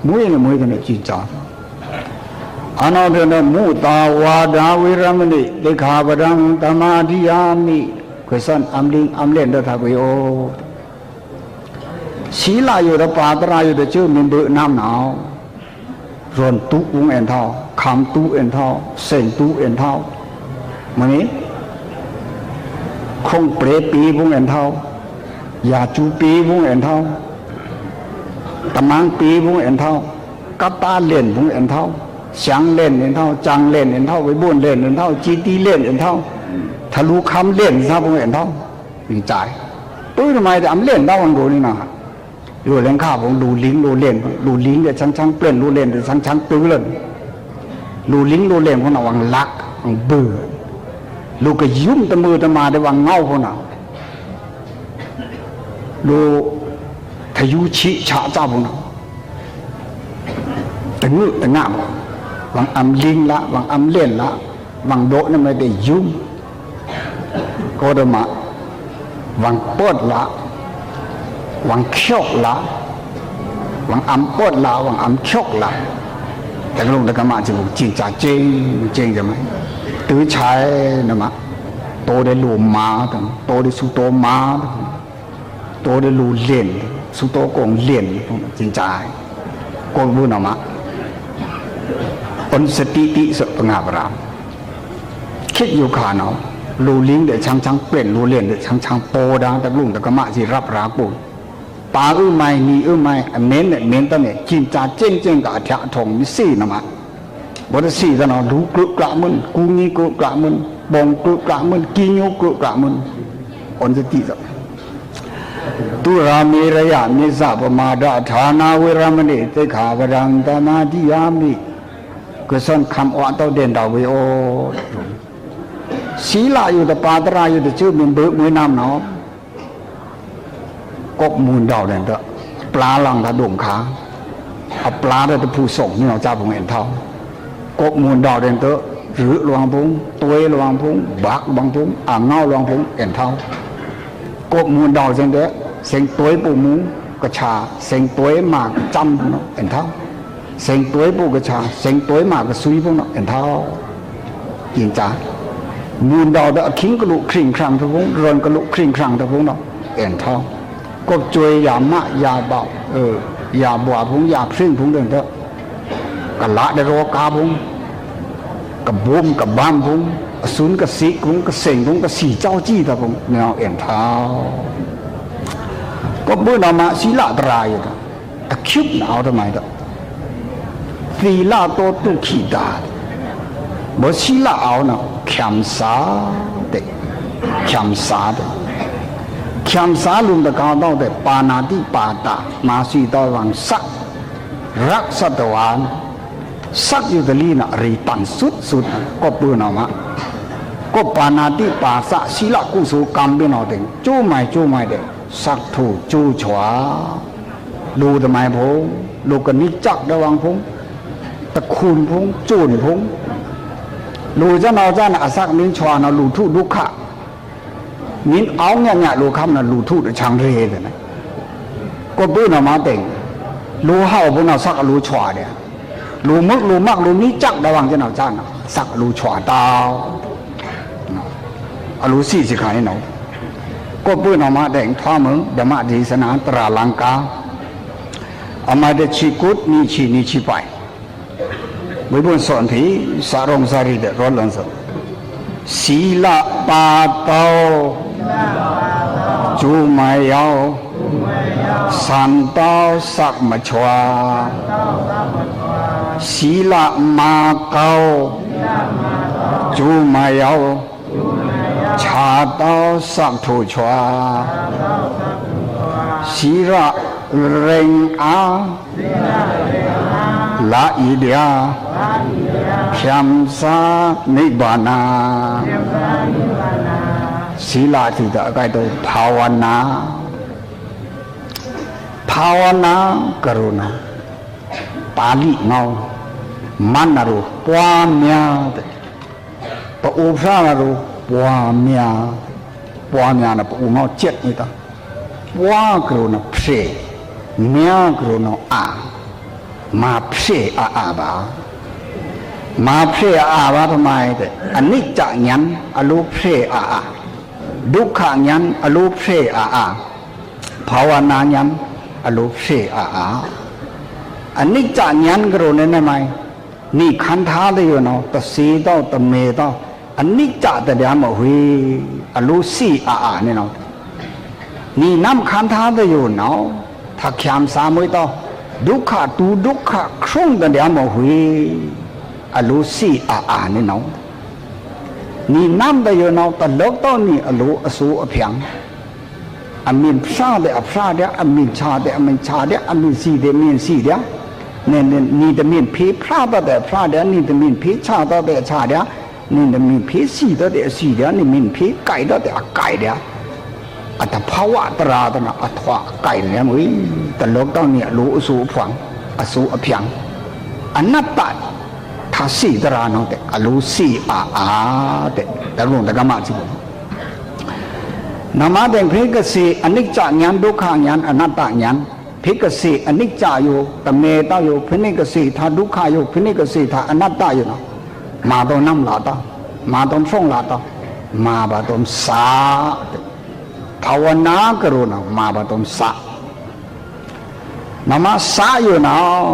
มวยเนี่ยมวยกันเนี่ยจีจ่าอนาเดนมุตาวาดาวิรามณิเลขาบดังตมาธิยามิก็สันอัมลิงอัมเล่นเดทักวิโอศีลอยู่แต่ปาตราอยู่แต่ชื่อมันเบื่อน้ำหนาวรอนตู้วงเอ็นเท่าคำตู้เอ็นเท่าเส้นตู้เอ็นเท่ามันนี้คงเปรปีวงเอ็นเท่ายาจูปีวงเอ็นเท่าตะมังปีวงเอ็นเท่ากัตตาเล่นวงเอ็นเท่าฉังเล่นเอ็นเท่าจังเล่นเอ็นเท่าไว้บุญเล่นเอ็นเท่าจีตีเล่นเอ็นเท่าทะลุคำเล่นซะวงเอ็นเท่าดีใจตู้ทำไมจะอัมเล่นได้วังดูนี่นะดูเล่นข้าวผมดูลิงดูเล่นดูลิงเดี๋ยวช่างเปลี่ยนดูเล่นเดี๋ยวช่างตื้อเล่นดูลิงดูเล่นคนน่ะวังลักวังเบื่อลูกก็ยุ่มตะมือตะมาได้วังเงาคนน่ะดูทะยุชิฉะเจ้าคนน่ะแต่งื้อแต่งามวังอัมลิงละวังอัมเล่นละวังโดนั่นไม่ได้ยุ่มก็เดมาวังปวดละวังเขี้ยวละวังอัมปวดละวังอัมเขี้ยวละแต่ลุงตะกมาจะบอกจริงจ่าจริงใช่ไหมตื้อชายนะมะโตได้ลูมาตั้งโตได้สุโตมาโตได้ลูเล่นสุโตกงเล่นจริงจ่ายกงบุญนะมะอนสติติสปงาบรามคิดอยู่ขาเนาะลูลิงเดี๋ยวช่างเปลี่ยนลูเล่นเดี๋ยวช่างโตดังแต่ลุงตะกมาสิรับราปูปาไม่มีไม่เม้นเนี่ยเม้นตั้งเนี่ยจินจ่าเจ้งกับอาถรรพ์ทองมิสี่นะมะบริสีตะนอรู้กลุกระมันกูงี้กลุกระมันบงกลุกระมันกิโยกลุกระมันอนสติสับตุรามีระยะมิสัพมาดาฐานาเวรามณีเตขาบดังตมาธิยามิก็ส่วนคำอ่อนเต้าเด่นดาววิโอศีลอยู่แต่ปาตราอยู่แต่ชื่อมันเบิกมือน้ำเนาะกบมูลดาวเด่นเถอะปลาลังกระดุมขาเอาปลาได้แต่ผู้ส่งนี่เราเจ้าผมเห็นเท่ากบมูลดาวเด่นเถอะหรือหลวงพุงตัวหลวงพุงบักบางพุงอ่างเงาหลวงพุงเห็นเท่ากบมูลดาวเด่นเถอะเสียงตัวปูมูกระชาเสียงตัวหมากจำเนาะเห็นเท่าเสียงตัวปูกระชาเสียงตัวหมากกระซุยพวกเนาะเห็นเท่าจริงจ้ามูลดาวเด้อขิงกระลุกคริ่งครังทั้งพงเรินกระลุกคริ่งครังทั้งพงเนาะเห็นเท่ากบจวยยามะยาเบายาบัวพงยาพรึ่งพงเดินเถอะกะละได้รอกาพงกะบุ้มกะบ้ามพงศูนย์กะสิพงกะเสงพงกะสีเจ้าจี้ทั้งพงเนาะเห็นเท่าก็เมื่อนามาศีลตรายอยู่ตะคิบหนาวทำไมต่อศีลโตตุขีตาบ่ศีลเอาเนาะแขมสาเด็กแขมสาเด็กแขมสาลุมตะกาวต้องแต่ปานาติปาตามาสีตอวังสักรักสัตวานสักอยู่ตะลีนะรีปันสุดก็เมื่อนามาก็ปานาติปาสะศีลกุศลกรรมเป็นเอาเด็กจู้ไม่เด็กสักถูจูฉวาดูทำไมพงลูกกันนิจักระวังพงตะคูนพงจูนพงลูจะนอจ้านะสักนิ้นฉวานะลูทูดุขะนิ้นเอาเนี่ยลูคำนะลูทูดช่างเรยนะก็ปื้นออกมาเต่งลูเห่าพงนะสักลูฉวาเนี่ยลูมึกลูมักลูนิจักระวังจะนอจ้านะสักลูฉวาตาวอลูสี่สิขายหนอก็ปืนออกมาแดงท่อมึงเดมาดีสนานตราลังกาเอามาเดชิกุดนิชีไปวิบุญสอนผีสารงสารีเดร้อนหลังสศีลปาเตาจูมายาว San tao sắc mà chua Xí lạ mà cao Chú mà yao Chá tao sắc thủ chua Xí ra rình á La ý đĩa Khiam sa nibbana Xí lạ thì đã cái tôi Bhavana Bhavana karuna Pali ngau Manaru Pwamya Pa upsanaru Pwamya Pwamya na pa ngau chết như ta Pwa karuna pse Mya karuna a Ma pse a ba Ma pse a baทำไมแต่อันนี้จะยันอรูปเพaดุขะยันอรูปเพaภาวนายันอรูปเพaอันนี้จะยันกระโดดเนี่ยไหมนี่ขันธาเลยอยู่เนาะตะสีต่อตะเมต่ออันนี้จะแต่เดี๋ยวมาหุยอรูปสีaเนี่ยเนาะนี่น้ำขันธาเลยอยู่เนาะถ้าขยามสามมือต่อดุขะตูดุขะครุ่งแต่เดี๋ยวมาหุยอรูปสีaเนี่ยเนาะนี่น้ำแต่อยู่เนาะแต่เลิกต้นนี่อรูปอสูอเพียงอามินพระเดอพระเดอามินชาเดอามินชาเดอามินสีเดมินสีเดเนี่ยนี่เดมินพีพระเดพระเดนี่เดมินพีชาเดชาเดนี่เดมินพีสีเดสีเดนี่มินพีไก่เดไก่เดอัตภาวะตราตนะอัตวะไก่เนี่ยมึงแต่โลกต้องเนี่ยรู้อสูฝังอสูอเพียงอนัตตาถ้าสีตราเนาะแต่อรู้สีอาแต่แต่ลงแต่กรรมะสินามาเด่งพิกษีอนิจจญาณดุขญาณอนัตตญาณพิกษีอนิจจอยู่ตเมตอยู่พินิกษีธาดุขอยู่พินิกษีธาอนัตตอยู่เนาะมาตรงน้ำลาตามาตรงส่งลาตามาบาตรงสาภาวนากรุณามาบาตรงสานามาสาอยู่เนาะ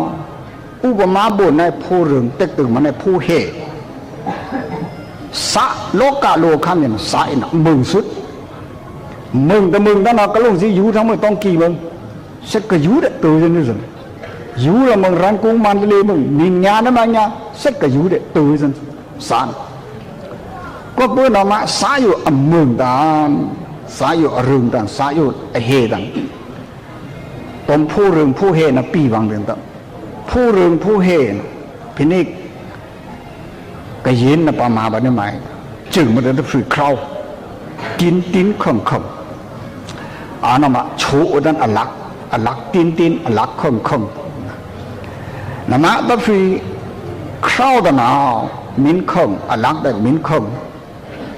อุปมาบุญในผู้เรื่องเต็กตึงมันในผู้เหตุสาโลกาโลคันเนี่ยสาอินะมึงสุดมึงแต่มึงตั้งแต่ก็ลงสิยูทั้งหมดต้องกี่มึงเสกก็ยูเด็ดตัวจนนี่สิยูแล้วมึงรันกุ้งมันเลยมึงมีงานนั่นไงเสกก็ยูเด็ดตัวจนสานก็เพื่อนออกมาสายอยู่มึงตานสายอยู่เรื่องต่างสายอยู่เหตุต่างตรงผู้เรื่องผู้เหตุนะปีบางเรื่องต่างผู้เรื่องผู้เหตุพินิกก็ยินนะประมาณแบบนี้ไหมจึงมันจะฝึกเข้ากินติ้นคงคงอานามาโชว์ดันอลักติ้นอลักคงนามาตะฟีเข้าตะนาวมินคงอลักได้มินคง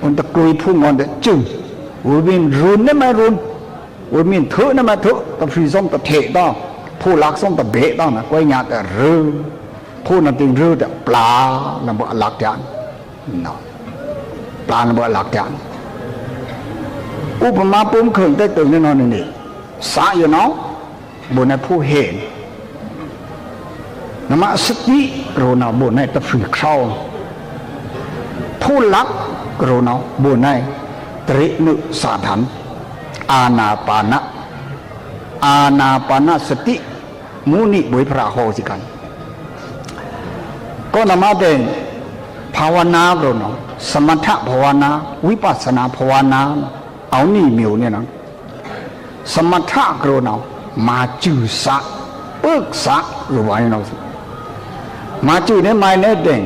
อุนตะกลุยพุ่งอนเดจึงวุ้มินรุนนี่ไม่รุนวุ้มินเถอะนี่ไม่เถอะตะฟีส่งตะเทะต้องผู้ลักส่งตะเบะต้องนะก้อยยาแต่รื้อผู้นั่นติงรื้อแต่ปลานั่นบ่อลักจานเนาะปลานั่นบ่อลักจานอุปมาปุ่มเข่งได้ตึงแน่นอนนี่สาอยู่เนาะบนในผู้เห็นนมาสติกรณาบนในตะฝีเข้าผู้ลักกรณาบนในตรินุสาถันอานาปานะสติมุนิบุยพระโหสิกันก็นมาเป็นภาวนากรณาสมถะภาวนาวิปัสสนาภาวนาเอานี่มิวเนี่ยนะสมถะกรณามาจือสะปึกสะหรือว่าอย่างนั้นมาจือเนี่ยไม่เนี่ยเด่ง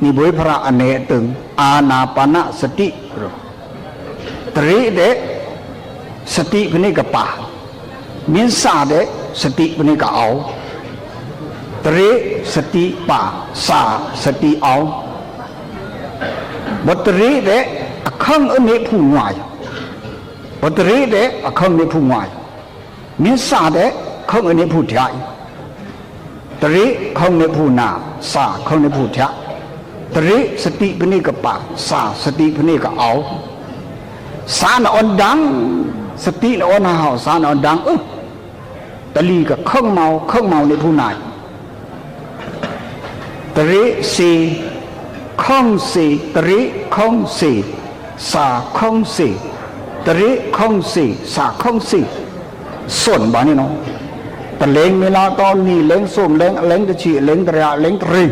นี่บุยพระอเนตึงอานาปานะสติตรีเดสติพนิกป่ามินสาเดสติพนิกเอาตรีสติป่าสาสติเอาบตรีเดขังอันนี้ผู้งายบตรีเดขังนี้ผู้งายมินสาเดขังอันนี้ผู้ถ่ายตรีขังนี้ผู้นาสาขังนี้ผู้ถ่ายตรีสติพนิกป่าสาสติพนิกเอาสานอ่อนดังสติอ่อนหาวสานอ่อนดังตลีกับเครื่องเมาในผู้นายตรีสีข้องสีตรีข้องสีสาข้องสีตรีข้องสีสาข้องสี ส่วนบ้านนี่เนาะแต่เล้งมีลาตอนนี่เล้งส้มเล้งเล้งตะชีเล้งตะระเล้งตรี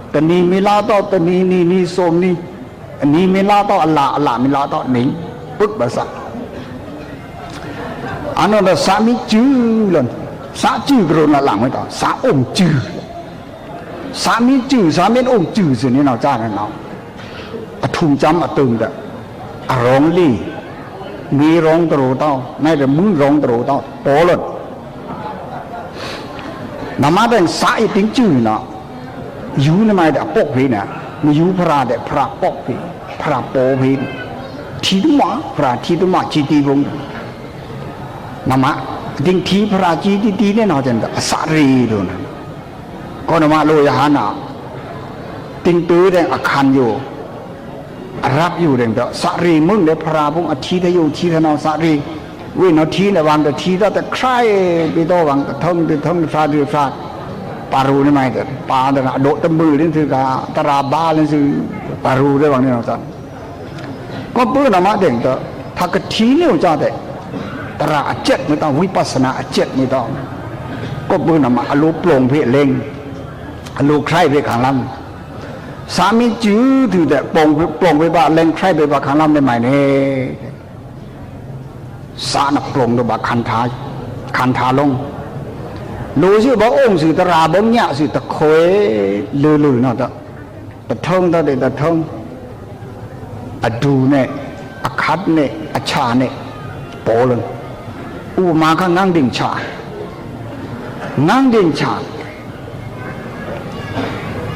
แต่นี่มีลาตอนแต่นี่ส้มนี่อันนี้มีลาตอนอัลลามีลาตอนนี่ปึ๊กภาษาอันนั้นสามีจื้อเลยสาจื้อกระโดดหลังไม่ต่อสาองจื้อสามีจื้อสามีองจื้อสิ่งนี้เราจ้าเนี่ยเนาะทุ่มจำตึงแต่ร้องลี่มีร้องตรูเต้าไม่แต่มึงร้องตรูเต้าโตเลยนามาเป็นสายติ้งจื้อเนาะยูนี่ไม่แต่ปกพีเนี่ยมียูพระแต่พระปกพีพระโปพีทีตุมาพระทีตุมาจีตีบงนามาติ้งทีพระจีตีเนี่ยเนาะจันทร์สารีดูนะก็นามาโลยหานาติ้งตื้อแต่อาคารอยู่รับอยู่เรื่องแต่สารีมึงเดี๋ยวพระพงอาทิตย์อยู่ทีธนสารีวินาทีในวันแต่ทีแต่ใครไปโตวังแต่ท่องฟาดีฟาปารูนี่ไม่แต่ปาแต่โดดตะมือนี่คือกาตราบ้านี่คือปารูได้บางนี่เราจันก็เพื่อนมาเด่นแต่ถ้ากทีนี่เราจะแต่ตราเจ็ดไม่ต้องวิปัสสนาเจ็ดไม่ต้องก็เพื่อนมาอารมณ์โปร่งเพียเล่งอารมณ์ใครไปขังลำสามีจื้อถือแต่โปร่งไปบ้าเล่งใครไปบ้าขังลำได้ไหมเนี่ยสาหนักโปร่งตัวบ้าคันทาลงรู้สิบ่องค์สิตราบ่ญะสิตะโคยลือๆเนาะตะท่องตะเดตะท่องอดูเนี่ยอคัดเนี่ยอชาเนี่ยโปลงอุมาข้างนั่งดิ่งชา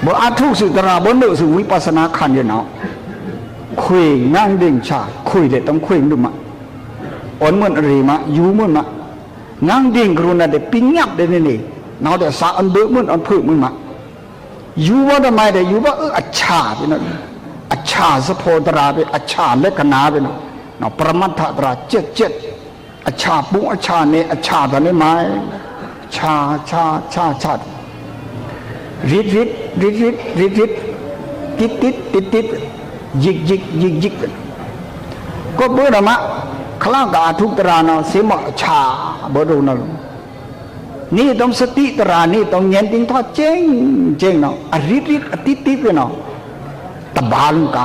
บ่อาทุกสิตราบ่นึกสิวิปัสสนาขันอยู่เนาะคุยนั่งดิ่งชาคุยได้ต้องคุยดูมาอ่อนเหมือนอะไรมาอยู่เหมือนมานั่งดิ่งกรุณาได้ปิ้งยับได้นี่เราแต่สาอันเบิกมันอันพึ่งมันมาอยู่ว่าทำไมแต่อยู่ว่าอัจฉาไปนั่นอัจฉาสะโพตราไปอัจฉาเล็กนาไปนั่นเราประมัตถตราเจ็ดอัจฉาปุอัจฉาเนี่ยอัจฉาตอนนี้ไหมชาริดติดยิกก็เบื่อละมะคลางกาทุกตราเนาะเสียหมอชาบ่ดูเนาะนี่ต้องสติตรานี่ต้องเย็นติ้งทอดเจ๊งเนาะริดติดไปเนาะตะบาลกา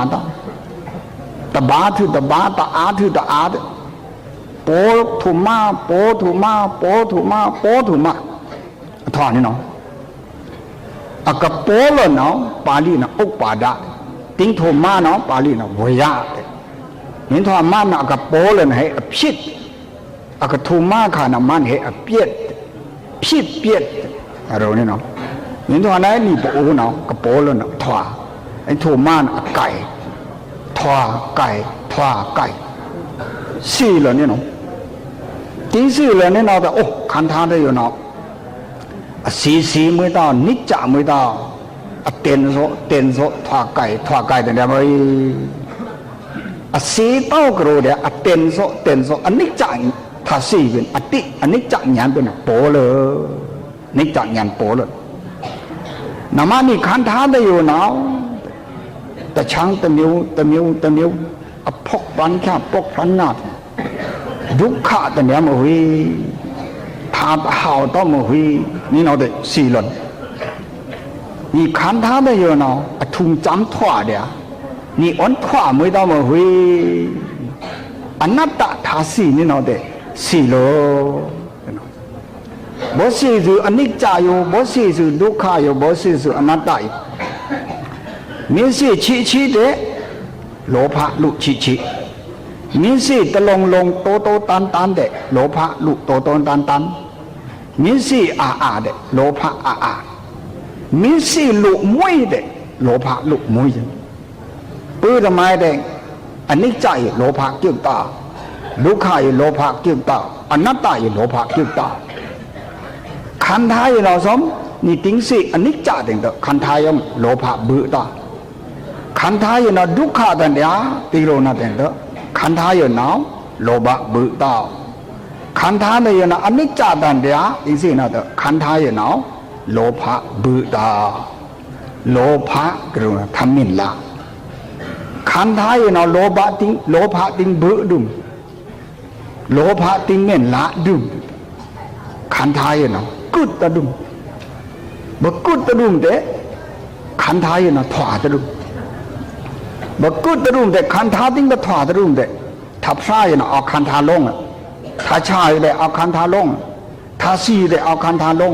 ตะบาถือตะบาตะอาถือตะอาโปถุมาทอนี่เนาะอะกะโปละเนาะปาลีเนาะอุปปาดะติ้งถุมาเนาะปาลีเนาะวyaเห็นทว่ามันอะกะโปเลยนะให้อภิษอะกะทูมาขานะมันให้อเปียดพิษเปียดอะไรนี่เนาะเห็นทว่าไหนนี่โปเนาะกะโปเลยนะทว่าไอ้ทูมาอะไก่ทว่าไก่สี่เลยนี่เนาะตีสี่เลยนี่เนาะแต่โอ้คันทานได้อยู่เนาะสีไม่ต้องนิจจาไม่ต้องเต้นโซทว่าไก่แต่เดี๋ยวไม่สีเต้ากระโดดเต้นโซอันนี้จังถ้าสีเป็นอันนี้จังยันเป็นโปเลยนิจังยันโปเลยนามานี่คันท้าได้อยู่เนาะแต่ช้างตะมิวพกพันข้าพกพันนาดดุขะแต่เนี้ยมาหุยทาห่าวต้องมาหุยนี่เราได้สี่หล่นนี่คันท้าได้อยู่เนาะทุ่งจำถั่วเดียนี่อ่อนขวาไม่ต้องมาหุยอนัตตาทาสีนี่เนาะเด็สีโลบ่สีคืออนิจจาอยู่บ่สีคือดุขะอยู่บ่สีคืออนัตตาอยู่มีสีชี้เด็โลภะลุชี้มีสีตะลงโตตันเด็โลภะลุโตตันมีสีอาเด็โลภะอามีสีลุมวยเด็โลภะลุมวยปื้อทำไมเด็อันนี้ใจโลภะเกี่ยวตาลุขายโลภะเกี่ยวตาอนัตตาโลภะเกี่ยวตาขันธ์ทายเราสมนี่ติ้งสิอันนี้จ่าเด็กเด็กขันธ์ทายโลภะบื้อตาขันธ์ทายเราดุขะแต่เดียตีโรนัดเด็กเด็กขันธ์ทายเราโลภะบื้อตาขันธ์ทายเราอันนี้จ่าแต่เดียติ้งสินัดขันธ์ทายเราโลภะบื้อตาโลภะกรุณาทำมินละขันธ์ทายเราโลภะติ้งบื้อดุมโลภะติ้งเงินละดุม ขันทายเนาะกุดตะดุมบกุดตะดุมเดขันทายเนาะถวาตะดุมบกุดตะดุมเดขันทาติ้งตะถวาตะดุมเดทับซ่าเนาะเอาขันทาลงถ้าชายเดเอาขันทาลงถ้าซีเดเอาขันทาลง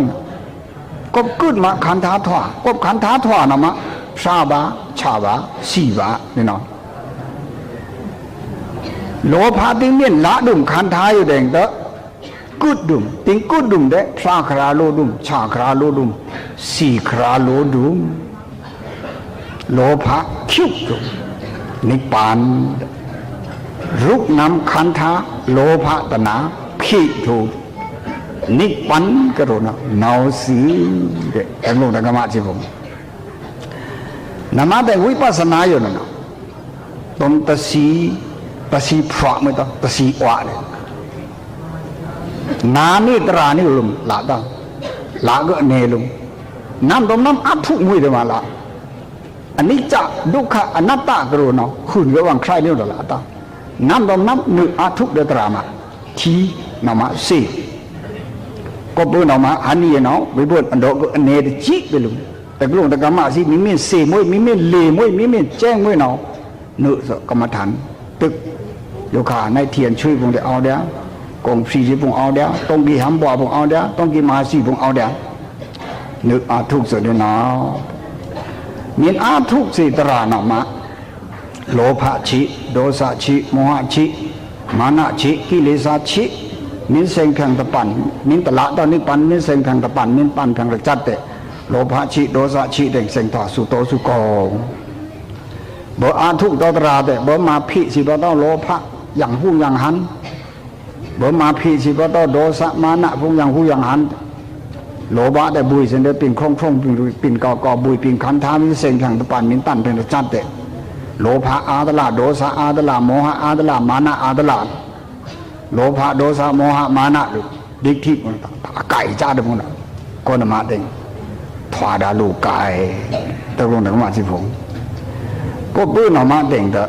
กบกุดมาขันทาถวากบขันทาถวานะมะซาบาชาบาสีบาเนี่ยเนาะโลภะติ้งเมียนละดุมขันทาอยู่เด้งเตะกุดดุมติ้งกุดดุมเดซาคราโลดุมชาคราโลดุมสีคราโลดุมโลภะคิวดุมนิพพานรูปนามขันธาโลภะตนะขิถูนิพพานก็รู้นะนาสีเด็กแต่ลงแต่กรรมะสิผมนามาแต่วิปัสสนาอยู่นะตรงตสีพระไม่ต้องตสีวะเลยนานี่ตรานี่ลุมละตั้งละก็เนลุมน้ำตรงน้ำอัดทุกมือเดียวมาละอันนี้จะดุขะอนัตตะก็รู้เนาะคุณก็วางใครนี่หรอละตั้งน้ำตรงน้ำนึกอัดทุกเดือดรามาทีนามาสีก็เปิดนามาอันนี้เนาะไปบวชอันดอกก็เนรจิไปลุมแต่กลุ่มแต่กรรมะสิมีเมียนเสมวยมีเมียนเลมวยมีเมียนแจ้งมวยเนาะนึกกรรมฐานตึกโยคะในเทียนช่วยพงเดียวเอาเดียวกองสีพงเอาเดียวต้องกีหำบ่อพงเอาเดียวต้องกีมาสีพงเอาเดียวนึกอาทุกสุดเนาะมีอาทุกสิตรานามาโลภะชิโดสะชิโมหะชิมานะชิกิเลสะชิมินเซงแผงตะปันมินตละตอนนี้ปันมินเซงแผงตะปันมินปันแผงระจัดเตโลภะชิโดสะชิเด่งเซงต่อสุโตสุกองบ่อาทุกตตราเตบ่มาพิสิบ่ต้องโลภะอย่างผู้อย่างหันบ่มาพิสิบ่ต้องโดสะมานะผู้อย่างหันโลภะแต่บุยเส้นเดปิ่นคล่องปิ่นกอบุยปิ่นขันธามินเซงแผงตะปันมินตันแผงระจัดเตโลภะอาตละโดสะอาตละโมหะอาตละมานะอาตละโลภะโดสะโมหะมานะดิกทิมันไก่จ้าเด้อพวกนั้นก็นมาเด้งถวาดาลูกไก่ตกลงถึงมาสิผมก็ปื้นออกมาเด้งแต่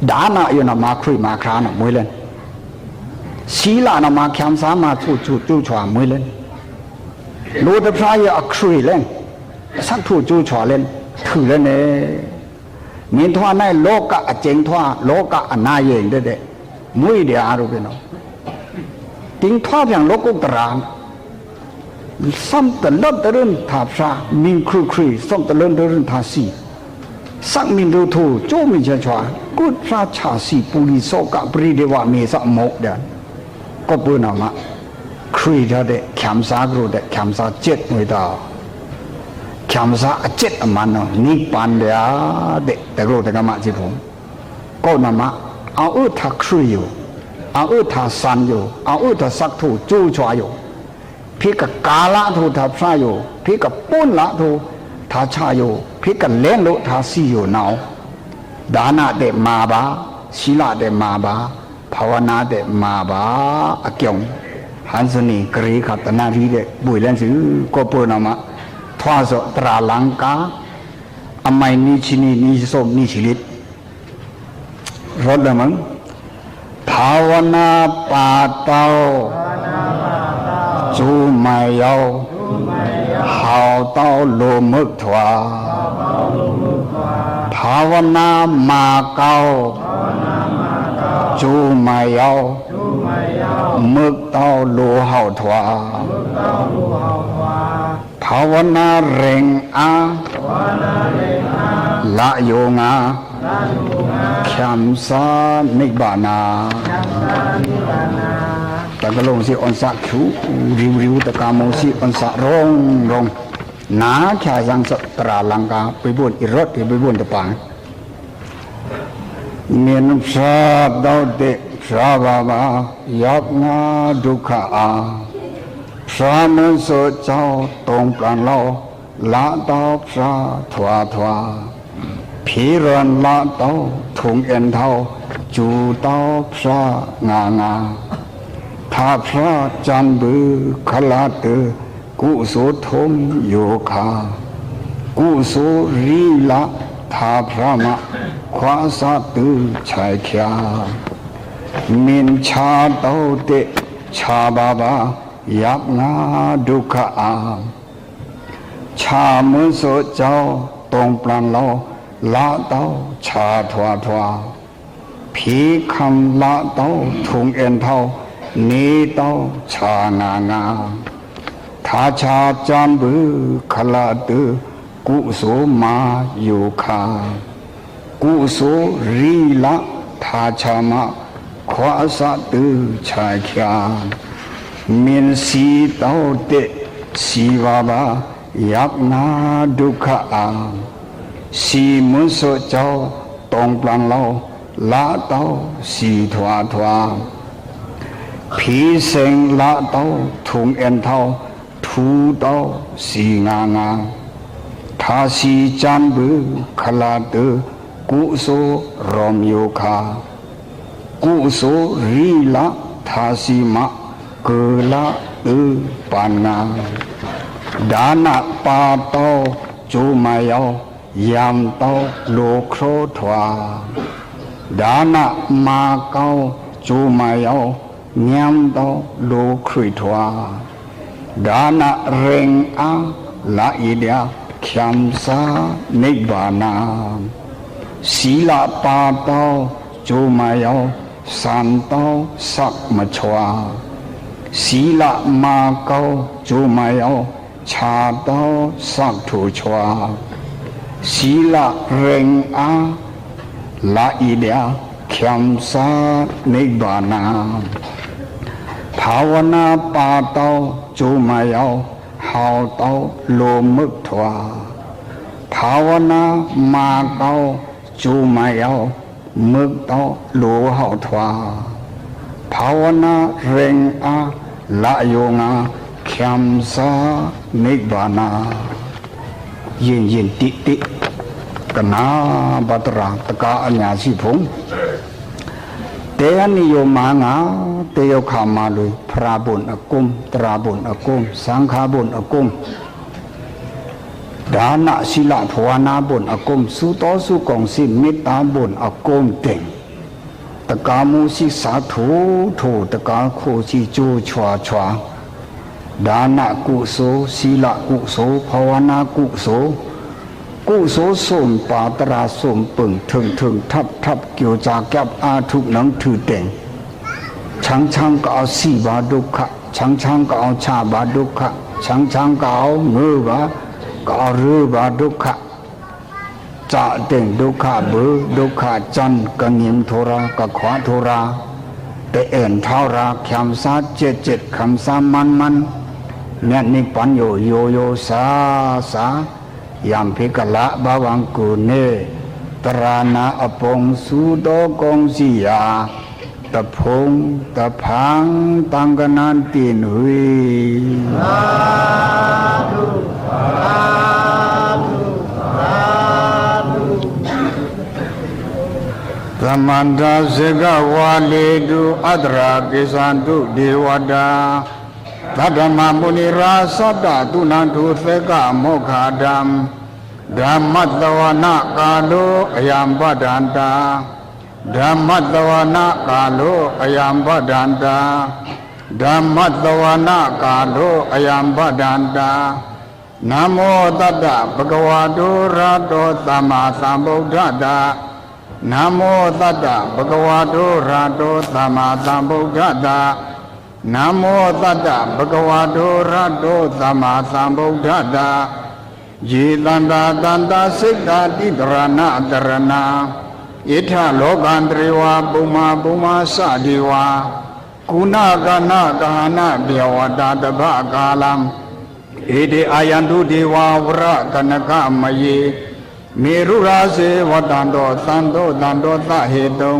ดานะอยู่นะมาคุยมาครานะมวยเล่นศีลานะมาแคมสามาชูจูฉามวยเล่นโลตพระยาคุยเล่นสักชูจูฉาเล่นถือเล่นเน่มีทว่าในโลกะเจงทว่าโลกะอนายเองเด็ดมุ้ยเดียอารุเป็นเอาติ้งทว่าอย่างโลกุตระซ้ำแต่เลิศแต่เรื่องถาพระมิงครุซ้ำแต่เลิศแต่เรื่องทาสีสักมินดูทูโจมิเชชวากุตราชาสีปุริโสกะปริเดวะเมสะโมกเดนก็ปืนออกมาครุยเด็ดแขมสากรุเด็ดแขมสาเจ็ดมวยตาแขมสาเจ็ดมันเนาะนิพพานเดียเด็ดแต่รู้แต่กรรมะสิผมก็นำมาเอาทักครุยอยู่เอาทักสันอยู่เอาทักสักถูจูฉวอยู่พี่กับกาละถูทับชาอยู่พี่กับปุ้นละถูทาชาอยู่พี่กับเล่นลุทาสีอยู่เนาดานะเดมาบาศีลาเดมาบาภาวนาเดมาบาอเกี่ยงหันสนีกรีขัตนารีเดบุยเล่นสิก็เปิดนำมาทว่าสตราลังกาอมัยนิชินีนิสมนิชิลิตรถเลยมั้งภาวนาปาเตาจูไม่ยาวหาวเต้าโลมึกถวาภาวนามาเกาจูไม่ยาวมึกเต้าโลหาวถวาภาวนาเร่งอาละโยงาแคมสานิบานาแต่ก็ลงสิอันสักชูริวตะกามงสิอันสักร้องนาแค่ยังสตราลังกาไปบุญอิรถไปบุญตะปางเมียนชาดาวเดชาบาบายักงาดุขอาพระมุสเจ้าตรงปราณเราละตาพระทวาผีรันละเต้าถุงเอ็นเท้าจูเต้าพระงถ้าพระจันบือขลาตือกุสุทมโยคากุสุรีละถ้าพระมะควาสาตือชายขยามินชาเต้าเตชาบาบา ยับนาดุขะอาชามือโสเจ้าตรงปลานเราละเต้าชาทวาทวาผีคำละเต้าทุงเอ็นเท่านี้เต้าชางางาทาชาจานบือขลาตือกุโสมาอยู่คากุโสรีละทาชามาขวาสะตือชายขานมินสีเต้าเตสีวาบายับนาดุขะอาสีมุนโสเจ้าตรงปลังเราละเต้าสีทวาทวาผีเสงละเต้าทุงเอ็นเท่าทูเต้าสีงางาทาสีจันบือขลาตือกุโสรอมโยคากุโสรีละทาสีมะเกละตือปานงาดานะปาเต้าจูมายายามเต้าโลโครทวาดานะมาเก้าจูมายายามเต้าโลครุยทวาดานะเรงอาละอิเดียขยำสานิบานาศีลปาเต้าจูมายาสันเต้าสักมชวาศีลมาเก้าจูมายาชาเต้าสักถูชวาศีลเรงอาละอิเดียขยำสานิบานาภาวนาปาเต้าจูมายาหาวเต้าโลมึกทวาภาวนามาเต้าจูมายามึกเต้าโลหาวทวาภาวนาเรงอาละโยงาขยำสานิบานายินยินติติกนาบัตราตกาอัญญาสิพงเตนิโยมางาเตโยขามาลุยพระบุญอกุมตราบุญอกุมสังฆาบุญอกุมดานะศิลาภาวนาบุญอกุมสุโตสุกองสิเมตตาบุญอกุมเต็งตะกามูสิสาธุโทตะกาโคสิจูชวาชวาดานะกุโสศิลากุโสภาวนากุโสกุโสสมปาตราสมปึงถึงทับเกี่ยวจากแก็บอาทุกหนังถือเต่งช่างก็เอาสีบาดุขะช่างก็เอาชาบาดุขะช่างก็เอามือบาก็เอารือบาดุขะจะเต่งดุขะเบือดุขะจันกะเงียมโทรากะขวาโทราแต่เอ็นเท่าราคำสาเจ็ดคำสามันเนี่ยนิปัญโยสายามพิกละบาวังกุเนตรานาอปงสุโตกงสียาตะพงตะพังตังกนันตินหุยสาธุสาธุสาธุธรรมันตาเสกวาลีดุอัตรากิสันตุเดวดาตัดมามุนิราสัตตตุนันทุเสกโมฆะดัมဓမ္မတဝနာကာလောအယံပဒ္ဒန္တာဓမ္မတဝနာကာလောအယံပဒ္ဒန္တာဓမ္မတဝနာကာလောအယံပဒ္ဒန္တာနမောတတ္တဘဂဝတောရတောသမ္မာသမ္ဗုဒ္ဓတ္တနမောတတ္တဘဂဝတောရတောသမ္မာသမ္ဗုဒ္ဓတ္တနမောတတ္တဘဂဝတောရတောသမ္မာသမ္ဗုဒ္ဓတ္တယေတန္တာတန္တာစိတ်တာတိတရဏတရဏဣထလောကံတရေဝပုမ္မာသတိဝါကုဏကနာကဟနာဘေဝတာတပကာလံဣတိအာယန္တုဒေဝဝရကနကမယေမေရုရာစေဝတံတောသံတောသဟေတုံ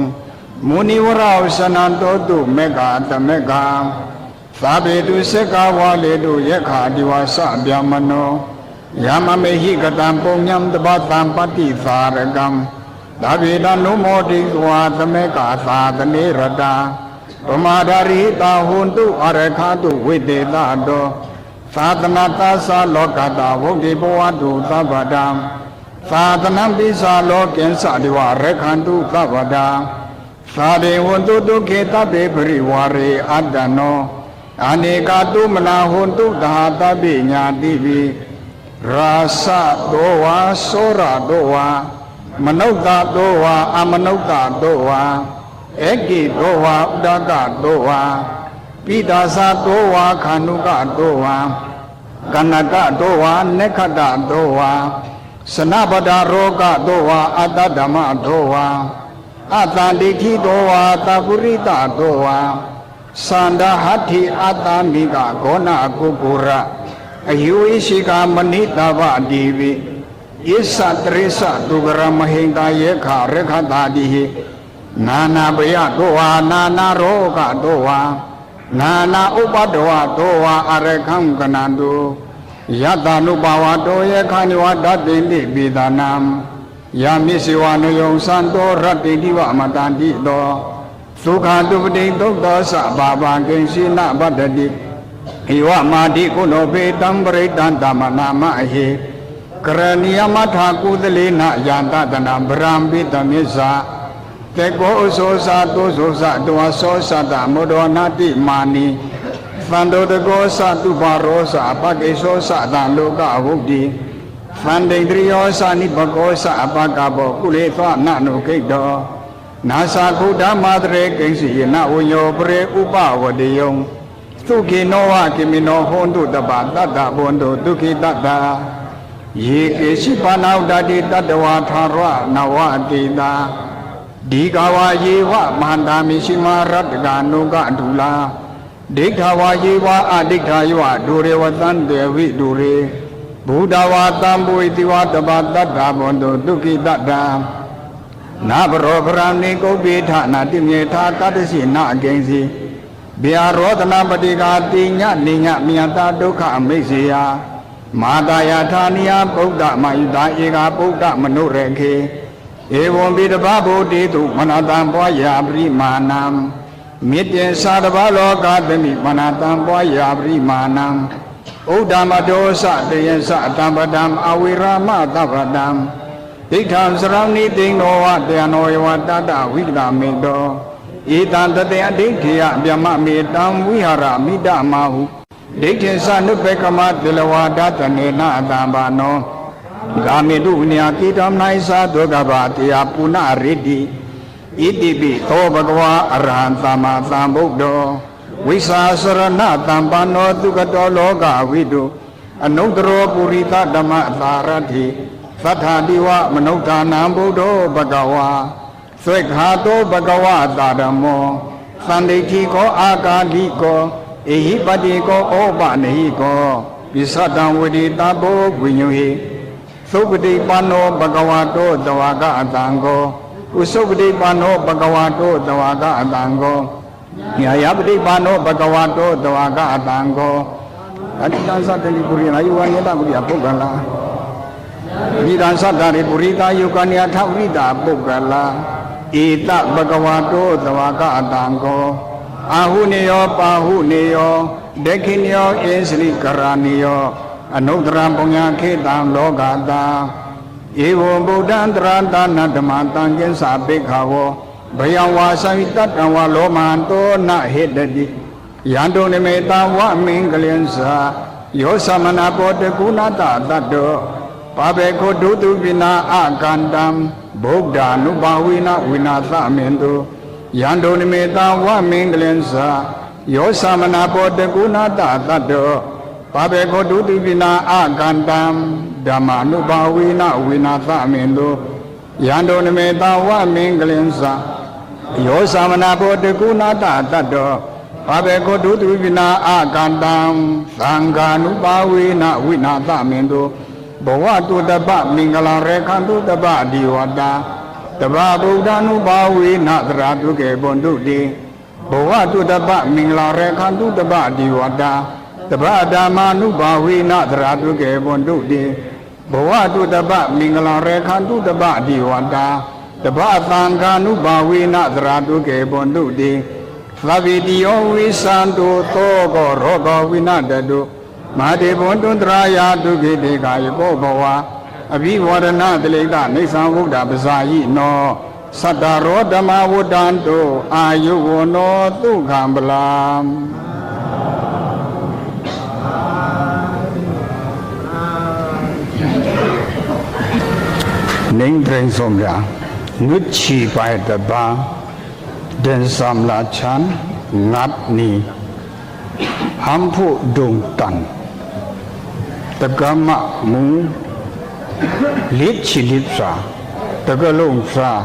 မုနိဝရဝစနံတောတုမေဃတမေဃသာဘေတုစေကဝါလေတုယက္ခာဒီဝါစဗျမနောယမမေဟိကတံပုံညံတပတံပတိသာရကံသဗ္ဗေတနုမောတိဝါသမေကာသာတနေရတာပမာဒရိတာဟွန်တုအရခတုဝိတေတတောသာသနာတသလောကတာဝုဒ္ဓိဘဝတုသဗ္ဗတံသာသနံပိစာလောကိဉ္စတိဝရခန္တုသဗ္ဗတံသာဒေဝန္တုဒုက္ခေတဗ္ဗေပရိဝါရေအတ္တနော อาเนกาตุมนาหุนตุตหาตปิญาติปิราสะโตวาโสระโตวามนุตตะโตวาอมนุตตะโตวาเอกิโตวาอุดกะโตวาปิตาสะโตวาขานุกะโตวากนกะโตวาเนคตะโตวาสนปดาโรกะโตวาอัตตဓမ္มโตวาอัตตดิทิโตวาตาปุริตะโตวาสันดาหัตถิอัตตามิกะโกนะกุกุระอยุวิชิกามณิตาวะดีวิอิสะตริสะตุกรมหิงตาเยขะเรขตาดิหินานาปยะโตวานานาโรกะโตวานานาอุปตวะโตวาอรคังกนันตุยะตานุภาวะโตเยขะนิวะดัตติติปิตานัมยามิสิวานุยงสันโตรัตติทิวะมตันติโตสุขาตุปติตุตสะบาบังกินสินะปัตติอิวะมาติกุโนเปตัมปริตันตมนามะหิกรณียมัทธากุตเลนะยันตตนะบรัมปิตมิสสะเตโกอุโสสะตุโสสะตุอโสสัตตโมโดนาติมานิฟันโดตโกสะตุปาโรสะปะเกโสสะตังโลกะหุติฟันเดตริโยสะนิปโกสะปะกะโบกุเลทวะนะโนกิโตนาสาคุဓမ္မတရေကိဉ္စီယနဝညောပရေဥပဝတိယံသုခိနောဝကိမိနောဟွန်တုတပတတ္တဘွန်တုဒုခိတတ္တယေကေရှိပါဏောတတိတတ္တဝါထာရနဝတိတာဒီကဝါယေဝမန္တာမိရှိမာရတ္တကနုကဒူလာဒိဋ္ဌဝါယေဝအဒိဋ္ဌယဝဒူရေဝသံတေဝိဒူရေဘုဒ္ဓဝါတံပွေတိဝတပတတ္တဘွန်တုဒုခိတတ္တနာဘရောပရဏိကုပ္ပိဌာနာတိမြေထာကတ္တစီနာအကိဉ္စီဗျာရောဒနာပတိကာတိညနိညမြတ်တာဒုက္ခအမိတ်စေယမာတာယထာနိယဗုဒ္ဓမယုတာဧကဗုဒ္ဓမနုရခေဧဝံပိတပဗုဒ္ဓေတုမနတံပွားယာပရိမာဏံမေတ္တေသာတဘာလောကသမိမနတံပွားယာပရိမာဏံဥဒ္ဓမဒောစတယစအတံပတံအဝိရမသဗ္ဗတံဒိဋ္ဌံစရဏိတိနောဝတေနောယဝတတဝိကမေတောဧတံတတေအဒိဋ္ဌိယဗျမမေတံဝိဟာရမိတမဟုဒိဋ္ဌိသနုပေကမတေလဝါဒတနေနအတံဘာနောဂာမေတုဝိနယကိတံနိုင်သာဒုက္ခဘာတေယပုဏ္ဏရိတိဣတိပိသောဘဂဝါအရဟံသမ္မာသမ္ဗုဒ္ဓောဝိသာစရဏတံပနောတုကတောလောကဝိတုအနုတ္တရောပုရိသဓမ္မသာရတိသတ္ထာတိဝမနုဿာနံဗုဒ္ဓောဘဂဝါသွေခာတောဘဂဝါတာဓမ္မောသန္တိတိကောအာကာလိကောဧဟိပတိကောဩပနဟိကောပိသတံဝိတိတဘောဝိညုဟိသုပတိပန္နောဘဂဝါတောတဝါကအတံကောဥသုပတိပန္နောဘဂဝါတောတဝါကအတံကောညာယပတိပန္နောဘဂဝါတောတဝါကအတံကောအတ္တသတ္တိပုရိနာယဝနိတပုရိယပုဂ္ဂလာနိဒံသတ္တရိပုရိတာယုကနိယထဝိတာပုဂ္ဂလာဧတဘဂဝါတောတဝါကအတံကောအာဟုနေယောပါဟုနေယောဒက္ခိဏယောဧစရိကရဏီယောအနုတ္တရံပုညခေတံလောကတာဧဝံဗုဒ္ဓံတရတနာဓမ္မတံကိသပိခဝောဘယံဝါသမိတတံဝါလောမန္တောနဟိတတိယန္တုနိမေတံဝမင်္ဂလင်္စာယောသမနာပောတကုဏတတတ္တောပါဘေခောဒုတုပိနာအကန္တံဗုဒ္ဓ ानु ဘာဝိနဝိနာသမင်တုယန္တုနိမေတံဝမင်္ဂလင်္စာယောသမနာပောတကုဏတတတ္တောပါဘေခောဒုတုပိနာအကန္တံဓမ္မာနုဘာဝိနဝိနာသမင်တုယန္တုနိမေတံဝမင်္ဂလင်္စာယောသမနာပောတကုဏတတတ္တောပါဘေခောဒုတုပိနာအကန္တံသံဃာနုဘာဝိနဝိနာသမင်တုဘဝတုတပမင်္ဂလာရေခန္တုတပဒီဝတာတပဗုဒ္ဓ ानु ဘာဝေနသရတုကေဘွန်တုတိဘဝတုတပမင်္ဂလာရေခန္တုတပဒီဝတာတပဓမ္မာ ानु ဘာဝေနသရတုကေဘွန်တုတိဘဝတုတပမင်္ဂလာရေခန္တုတပဒီဝတာတပသံဃာ ानु ဘာဝေနသရတုကေဘွန်တုတိသဗ္ဗေတိယောဝိသံတုသောကောရောဂဝိနတတုမာတေဘွန်တုတရာယဒုက္ခိတေကာယကောဘဝအဘိဝရဏတလိတနေသံဝုဒ္ဓပဇာယိနောသတ္တရောဓမ္မဝတ္တံတောအာယုဝနောဒုက္ခံပလံ ninh trinh xôm ra ngứt chi bài tập ba đen sam la chan ngắt ni ham phụ đùng tần tất cả mạ mũ liết chi liết ra tất cả lông ra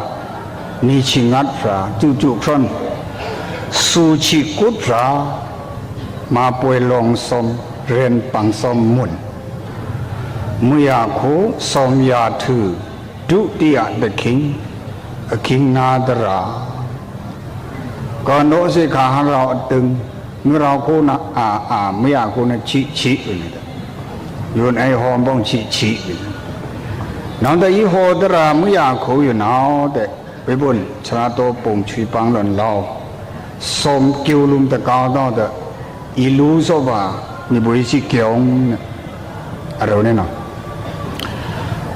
ni chi ngắt ra chu chu phân su chi cút ra mà bồi lòng xôm ren bằng xôm muôn mùi khổ xôm ya thư đủ địa the king na dara còn nỗ sẽ khá rạo từng người rạo khổ na mùi khổ na chi yun ai hòm bông chi nó ta ý hồ dara mùi khổ yun nào để bởi buồn cha tô bông truy băng lần lao xôm kêu lùm ta cao đó để ý lũ số bà như bùi sĩ kiều ở đâu này nào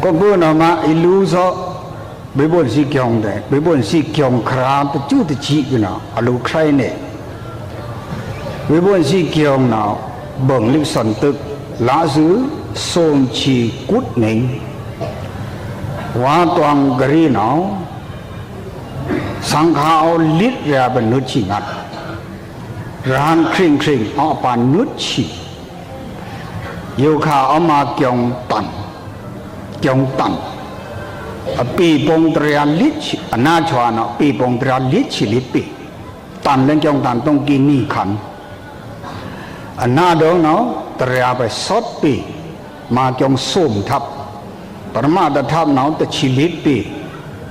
có bữa nào mà ilu so bây giờ si kiong đấy bây giờ si kiong khram tự chú tự chi cái nào alu khai này bây giờ si kiong nào bằng lịch sản tự lá dứ xôm chi cút nính hóa toàn gari nào sang khao lít ra bên nước chỉ ngặt ran khinh ở bàn nước chỉ yêu khao ở mà kiong tận kiong tận pi bông tria lít na chua nó pi bông tria lít chỉ lít pi tận lên kiong tận tông kinh ni khẩn na đó nó tria phải sót pi mà kiong xôm thấp parma đã thấp nó tự chỉ lít pi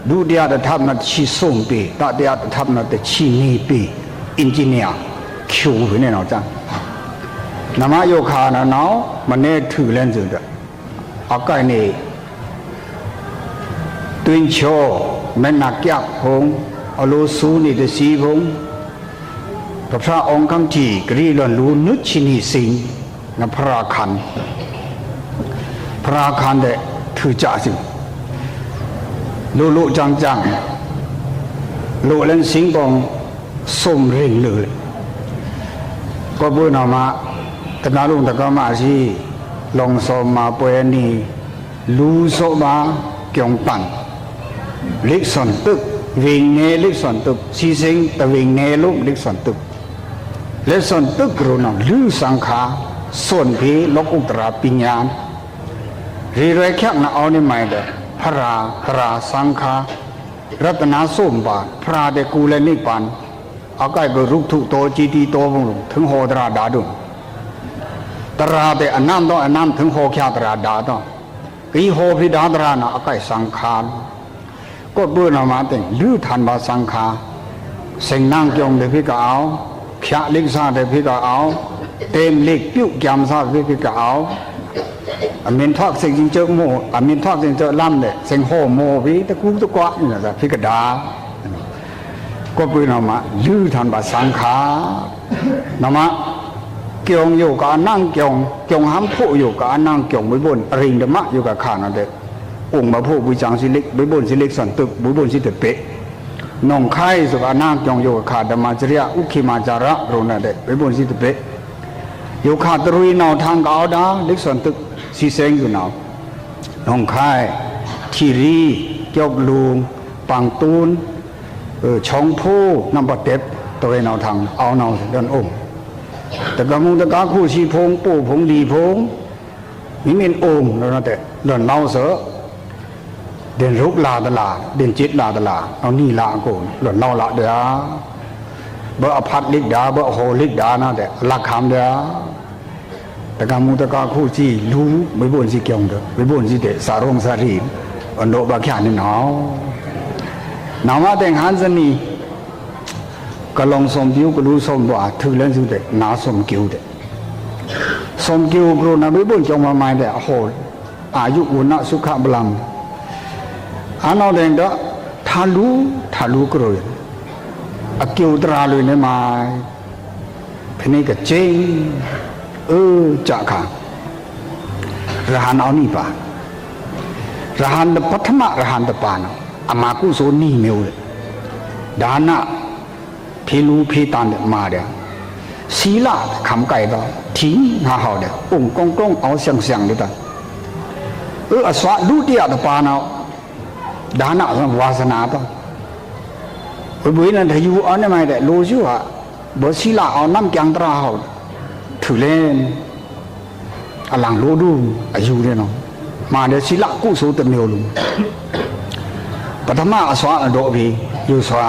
du dia đã thấp nó chỉ xôm pi ta dia đã thấp nó tự chỉ ni pi engineer khiu với này nó chăng nằm ở yêu khao nó mà nên thử lên rồi đó ở cái này tuyên cho men nạc giặc hông ở lô su này để xí hông tập ra ông cam chỉ cái lần lú nước chín hi sinh là pra khan để thử trả gì lô trăng lô lên sinh bông xôm rình lửa có bữa nào mà tất cả luôn tất cả mà gì lòng xôm mà bữa này lú số ba kiong tận lịch sản tức vinh nghe lịch sản tức si sinh ta vinh nghe lúc lịch sản tức rồi nó lưu sang khá xuân phí lốc ultra pinyan ri rai khác na ao ni mai de phara sang khá ratna som ba phra de ku le ni pan akai go ruk thu to chi ti to bong thung ho dra da du tara de anam thung ho kya dra da do cái hồ phi đá ra nó cái sang khan có bữa nào mà tỉnh lưu thành ba sang kha sinh năng kiong để phi cả áo khia lịch sa để phi cả áo tem lịch biểu kiểm sa để phi cả áo miền thoát sinh chơi mồ miền thoát sinh chơi lâm để sinh hồ mồ với ta cú ta quá như là phi cả đá có bữa nào mà lưu thành ba sang kha nào mà kiongอยู่กับนั่งkiongห้ามผู้อยู่กับนั่งkiongไม่บ่นริงเดมะอยู่กับขานั่นเด็กองค์มาผู้บุญจังสิเล็กไม่บ่นสิเล็กสันตึกบุญสิเตเปะน้องไข่สุกับนั่งkiongอยู่กับขาธรรมจริยาอุคิมาจาระโรนั่นเด็กไม่บ่นสิเตเปะอยู่ขาตรุยนาวทางก้าวดาเล็กสันตึกสีเซงอยู่นาวน้องไข่ทีรีเกี่ยวลุงปังตูนช่องผู้น้ำปะเต็บตัวเองนาวทางเอานาวเดินองค์แต่กำมุงตะกาคู่ชีพงปู่พงดีพงมีเมนองค์แล้วนะแต่หล่นเล่าเสือเดินรุกลาตลาเดินจิตลาตลาเอานี่ลาโกนหล่นเล่าละเดียเบออภัดลิกดาเบอโหลิกดานะแต่ลักคำเดียแต่กำมุงตะกาคู่ชีรู้ไม่บ่นสิเกี่ยงเด้อไม่บ่นสิเดสารองสารีอันโนบาขยานี่หนาวมาแต่งหันสนีก็ลองสมดิวก็รู้สมว่าถือเล่นสุดเด็กนาสมกิวเด็กสมกิวกรุณาไม่บ่นจงมาไม่เด็กโหอายุอุณสุขบลังอันนั้นเด็กก็ทะลุกรุยกิวตราเลยเนี่ยมาเพนี่ก็เจงจักขังรหันเอานี่ป่ะรหันเดปัทมะรหันเดปานอามากุโซนี่เมียวเลยดานะพิลูพิตันเดมาเดียศีลาคำไก่ต่อทิ้งหาหาเดียองค์กงเอาเสียงเดียอสวะดูเดียตปานเอา ဒါနဆိုဝါစနာတော့ဘွေနဲ့တယူအောင်နေမိုက်တဲ့လိုစုဟာဘောစီလာအောင်နမ်ကြံတရာဟောထူလဲအလံလိုဒူအယူတယ်နော်မာတဲ့စီလာကုဆိုးတစ်မျိုးလုံးပထမအစွာအတော်အပြီးယူစွာ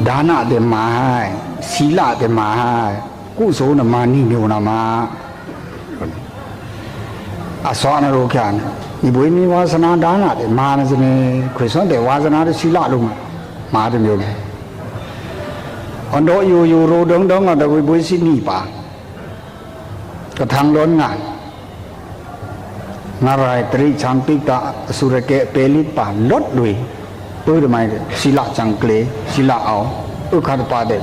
ဒါနတဲ့မိုင်စီလာတဲ့မိုင်ကုဆိုးနမာနိမျိုးနာမှာအစွာနရောခံဒီဘွေမီဝါစနာဒါနတဲ့မာနစနေခွေစွန်းတဲ့ဝါစနာတဲ့စီလာလုံးမာတဲ့မျိုးလုံးอันโดอยู่โรดงๆอ่ะตะบุยสินี่ปากระทังร้อนงานนารายตรีชังปิกะอสุรเกะเปลิปาลดด้วยปื้อทำไมศิลาจังเกลศิลาเอาขัดปาเด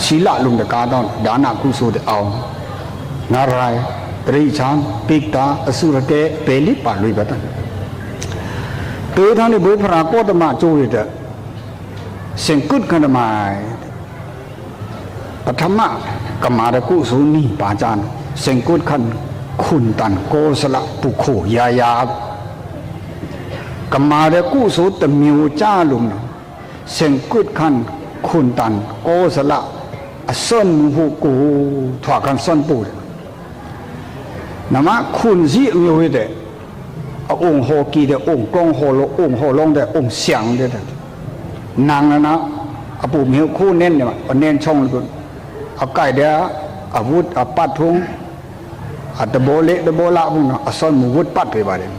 ศิลาลุงตะกาต้องดานากุโสเดเอานารายตรีชังปิกะอสุรเกะเปลิปาลุยบัดตัวท่านนี่บุยพระโกตมะโจยเดเสียงกุดกันทำไมปฐมกมาดกุสุนีปาจานเสงกุดขันคุณตันโกสละปุโขยายากมาดกุสุตมิวจ้าลุมเสงกุดขันคุณตันโกสละส้นหูกูถวากันส้นปูนะมะคุณสิมิวเดองค์โฮกีเดองค์กองโฮโลองค์โฮลงเดองค์เสียงเดนางนะอปูมิวคู่เน้นเนี่ยเน้นช่องเลยเอาไก่เดียอาวุธอาปัดทุ่งอาตะโบเละตะโบละพุ่งอาซ่อนหมูวุธปัดไปบ้าน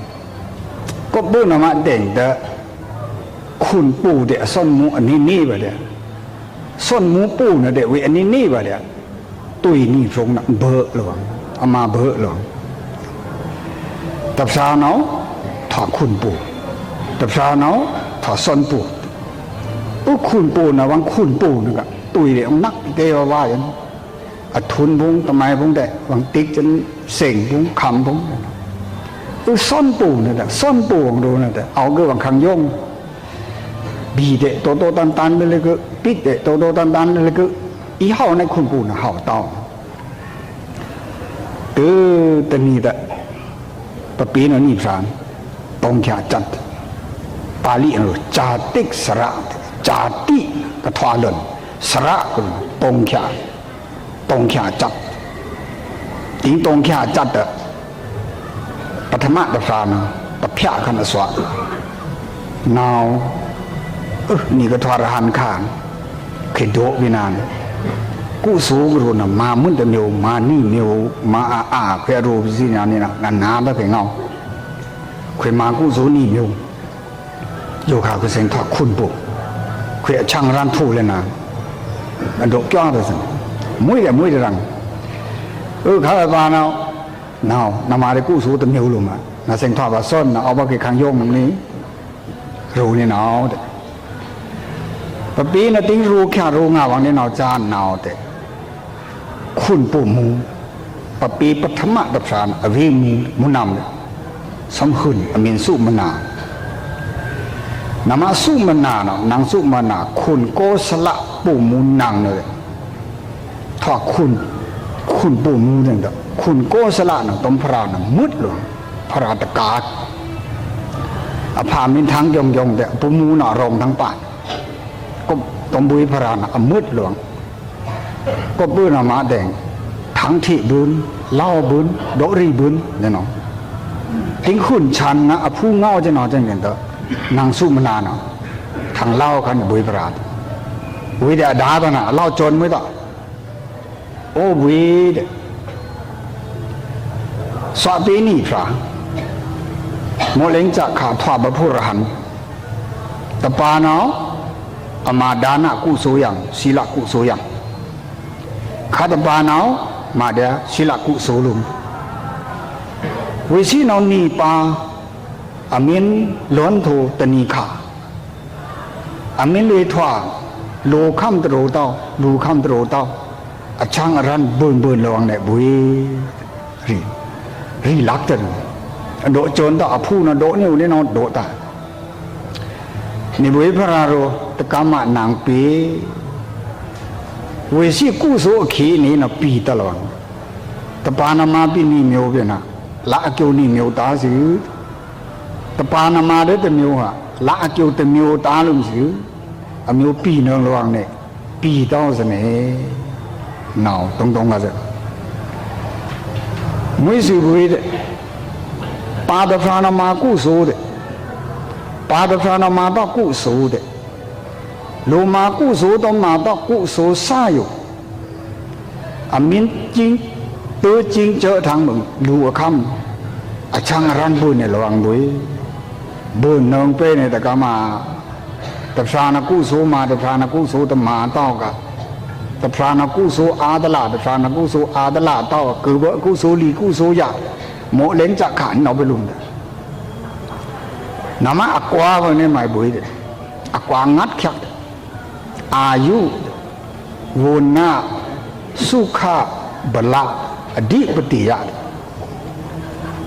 ก็เบื้องนมาเด่นแต่คุณปู่เดซ่อนหมูอันนี้นี่บ้านเดียซ่อนหมูปู่นะเดวิอันนี้นี่บ้านเดียตุยนี่ตรงนั้นเบอหลวงเอามาเบอหลวงตับชาเนาะถอดคุณปู่ตับชาเนาะถอดซ่อนปู่คุณปู่นะวังคุณปู่นึกอะตุยเดี๋ยวนักเดียวว่าอย่างอทุนพุงทำไมพุงได้วังติ๊กจนเส่งพุงคำพุงซ่อนปู่นั่นแหละซ่อนปู่ของดูนั่นแหละเอาก็วังขังย่งบีเดโตโตตันไปเลยก็ปิดเดโตโตตันเลยก็อีเห่าในคุณปู่น่ะเห่าเต่าแต่นี่แต่ปะปีนั่นนี่สารตรงแค่จัดปาลีอันจาติกสระจาติกระทวาลนสระคุณตรงแค่จัดทิ้งตรงแค่จัดอะปฐมะตะฟานะปะพยาคันสวะนาวนี่ก็ทวารหันขานเคยโดวินานกูสูงรู้นะมามุ่นแต่เมียวมานี่เมียวมาเพื่อรู้สิญานี่นะนานๆแล้วเพ่งเอาเคยมากูสูนี่เมียวโยคาคือเสียงถอดคุณปุ๊เคยช่างร้านทูเลยนะอันดกจ้องเลยสิมุ้ยแต่รังข้าพเจ้าเนานามาได้กู้สู้แต่เมียวลุมอ่ะน่าเสียงถอดว่าส้นนะเอาไปขังโยงตรงนี้รู้นี่เนาะปปีน่ะติ้งรู้แค่รู้งาวังนี่เนาะจานเนาะแต่คุณปู่มูปปีปฐมะตับสารอวิมูมุนำสมหุ่นอมินสุมนานามาสุมนาเนาะนางสุมนาคุณโกสละปู่มูนางเลยถ้าคุณปู่มูนั่นก็คุณโกสละเนาะตมพระน่ะมุดหลวงพระราตกาศอภามินทั้งยงแต่ปู่มูน่ะรองทั้งป่าก็ตมบุยพระราน่ะมุดหลวงก็ปื้นมาแดงทั้งที่บุญเล่าบุญโดรีบุญเนี่ยเนาะทิ้งขุนชันนะผู้เงาจะเนาะจังอย่างเด้อนางสุมนาเนาะทางเล่ากันบุยพระราบุยเดดาตอนน่ะเล่าจนไม่ต่อโอ้บุยสวะปีนี่พระโมเลงจะขาดทวาบพุรหันตะปาเนาะอมาดานะกุโสยังศีลกุโสยังข้าตะปาเนาะมาเดศีลกุโสลุมวิสีเนานี่ปาอมินล้นโทตนีขาอมินเลยทว่าโลคัมตโรเต้าลูคัมตโรเต้าอช่างรันเบิ่นระวังเนี่ยบุยรีลักจันโดโจนต่อผู้น่ะโดนี่อยู่นี่เนาะโดตานี่บุยพระราโรตะกามะนางปีเวสีกุโสขีนี่น่ะปีตลอดตะปานามาปีนี่เมียวเปนะละเกียวนี่เมียวตาสิ တပါဏမာတဲ့တမျိုးဟာလာအကျုပ်တမျိုးတားလို့မရှိဘူးအမျိုးပြည်နှောင်းလောင်းနဲ့ပြည်တော့စနေနောက်တုံးကစားမွေးစုဝေးတဲ့ပါဒဖာဏမာကုဆိုတဲ့ပါဒဖာဏမာတော့ကုဆိုတဲ့လိုမာကုဆိုတော့မာတော့ကုဆိုစာယုအမင်းချင်းตัวจริงเจอทางมึงดูคำอาช่างรันบุญเนี่ยระวังบุญบุญนองเป้เนี่ยแต่ก็มาแต่พระนักกู้โซมาแต่พระนักกู้โซแต่มาต่อกับแต่พระนักกู้โซอาตลาดแต่พระนักกู้โซอาตลาดต่อคือว่ากู้โซลีกู้โซยาโมเล่นจักขันเอาไปลุมแต่น้ำมันอักวาวันนี้หมายบุญเลยอักวางัดขัดอายุวนหน้าสุขะบลาอดีปฏิยา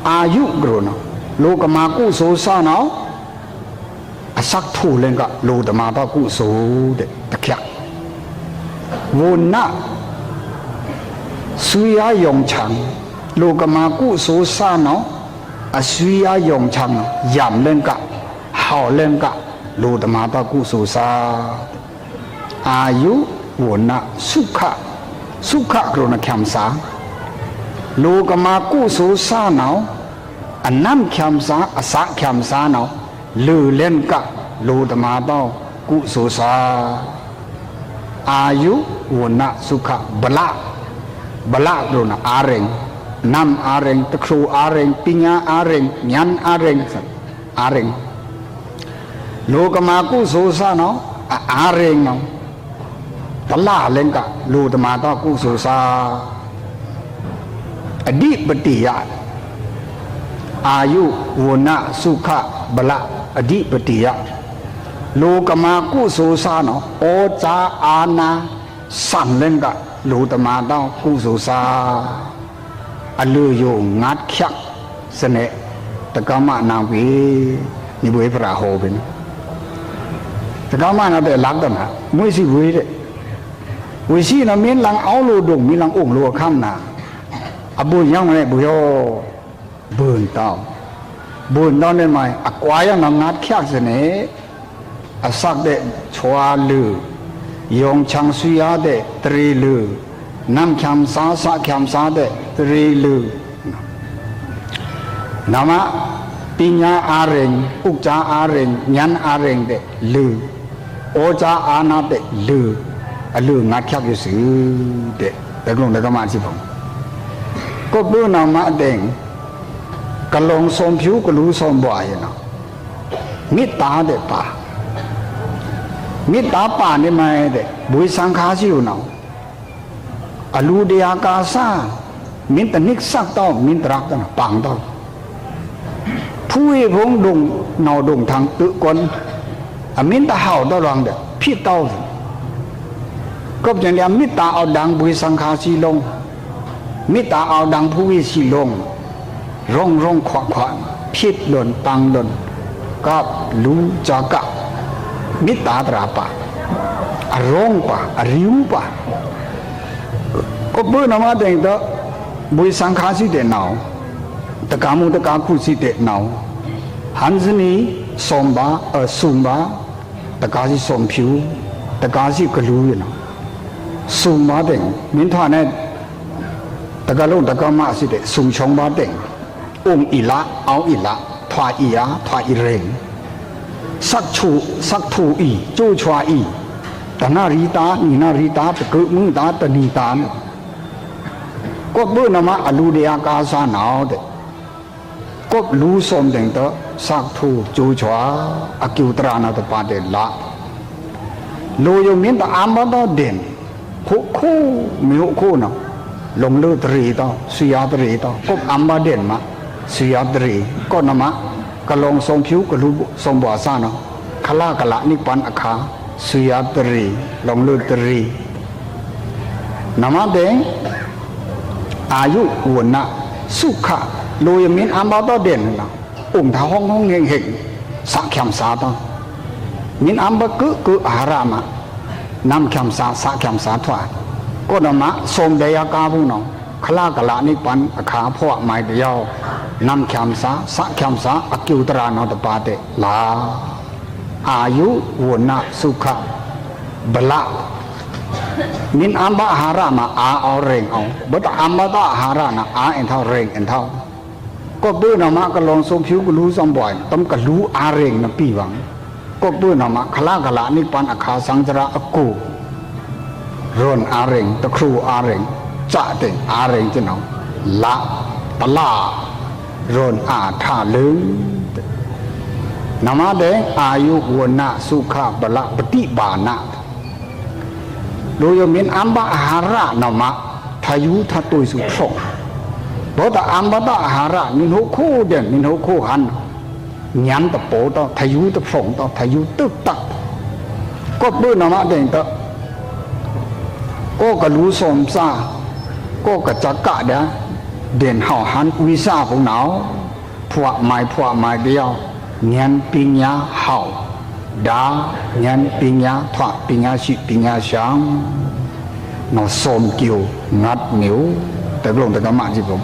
อายุกรณโลกมากุโสสานาอสักทูเลงกะโลตมาตะกุโสเดตะเคียวนนะสุยายงชังโลกมากุโสสานาอสุยายงชังยามเลงกะหาเลงกะโลตมาตะกุโสสาอายุวนนะสุขะสุขะกรณคำสาโลกมากุโสสานาอันนั้นคำสาอสักคำสานาลือเล่นกะโลตมาตากุโสสาอายุวันนะสุขะบละกรณอาเรงนำอาเรงตะครูอาเรงปิญญาอาเรงยันอาเรงอาเรงโลกมากุโสสานาอาเรงนาตลาเล่นกะโลตมาตากุโสสาอดีปฏิยาอายุวันนะสุขะบละอดีปฏิยาโลกมากุโสสานาโอจาอานาสันเล่นกะโลตมาตากุโสสาอลือโยงัดขักเสน่ห์ตะกามานาวีนี่บุยพระโหเป็นตะกามานาแต่ลักตนะมวยสิบุยเดวิชีนะมีหลังเอาโลดงมีหลังองค์โลข้ามนาอบุญยังไงบุญโยบุญตอนนี้ไหมอควายยังงัดแค่เสน่ห์อสักเดชัวลือยงชังสุยาเดตรีลือน้ำแคมสาสะแคมสาเดตรีลือนามาปิญญาอาเรงอุจจาอาเรงยันอาเรงเดลือโอจาอานาเดลืออลืองัดแค่อยู่สื่อเดแต่กลุ่มแต่ก็มาสิผมก็เบื่อนามาเด้งกะลงสมผิวกะรู้สมบ่อยเนาะมิตาเดป่ามิตาป่านี่มาเดบุยสังขารสิอยู่เนาะอลูเดียกาซามิตรนิกสักต้องมิตรรักกันปังต้องผู้เอพงดงเนาดงทางตึกคนมิตรเห่าตลอดเดพี่เต้าก็จะเรียกมิตรเอาดังบุยสังขารสิลงมิตรเอาดังผู้วิสิลงร่องขวางพิษหล่นปังหล่นก็รู้จักมิตรตราปะร้องปะริ้วปะก็เบื่อหนามาเด็กตัวบุยสังขารสิเดนเอาตะการมุตะการคุสิเดนเอาหันสนีสมบาสุมบาตะการสิสมผิวตะการสิกระลุยเนาะสุมบาเด็กมินทาเนี่ยตะการลงตะการมาสิเดสุมชงบาเด็กองอิละเอาอิละทวาอียาทวาอีเรงสักทูอีจูชวาอีตนารีตานีนารีตาตะกุมึงตาตนีตาก็เบื่อนามาอลูเดียกาซาหนาวเดก็รู้สมเด็งตะสักทูจูชวาอกิวตรานาตปาเดละโลยมินตะอามบะเด่นคู่มีคู่เนาะลงเลือดรีต่อสุยาตรีต่อก็อัมบาเด่นมาสุยาตรีก็นามะกะลงทรงผิวกะรู้ทรงบ่อซ่าเนาะคลากะละนิปันอคาสุยาตรีลงเลือดรีนามะเดงอายุวันนะสุขะโลยมินอัมบาตอเด่นนะองค์ท้าห้องเฮงสักแคมสาต่อมินอัมบะกุอาหารามะนำแคมสาสักแคมสาถวาก็นามะทรงเดียกาพุงเนาะคลากะละนิปันอคาพ่อหมายเดียว นำแคมสาสักแคมสาอกิวตรานอตปาเตลาอายุวนนะสุขะบละมินอัมบะหารามาอาเอาเร่งเอาบัดอัมบะตะหารานะอาเอ็นเท่าเร่งเอ็นเท่าก็เบื่อหนามะก็ลองสมผิวก็รู้สมบ่อยต้องก็รู้อาเร่งนะปีหวังก็เบื่อหนามะขลากละนิปันอาคาสังจระอกูร่นอาเร่งตะครูอาเร่งจะเต็งอาเร่งจะหนอละตะลาร่นอาท่าลึงนามาเดงอายุวนนะสุขะบละปฏิบานะโดยมินอัมบะอาหาระนามะทายุทัตุยสุพงเพราะแต่อัมบะตะอาหาระมินหกคู่เด่นมินหกคู่หันยันตะโปต่อทายุตะพงต่อทายุตึกตักก็เบื่อนามะเด่นต่อก็กระรู้สมซาก็กระจักกะเดะเด่นห่อหันวิซาพงหนาวพวกไม้เดียวเงียนปิญญาเห่าดาเงียนปิญญาทว่าปิญญาชิปิญญาช้างนอสมกิวงัดเหนียวแต่ลงแต่กรรมะที่ผม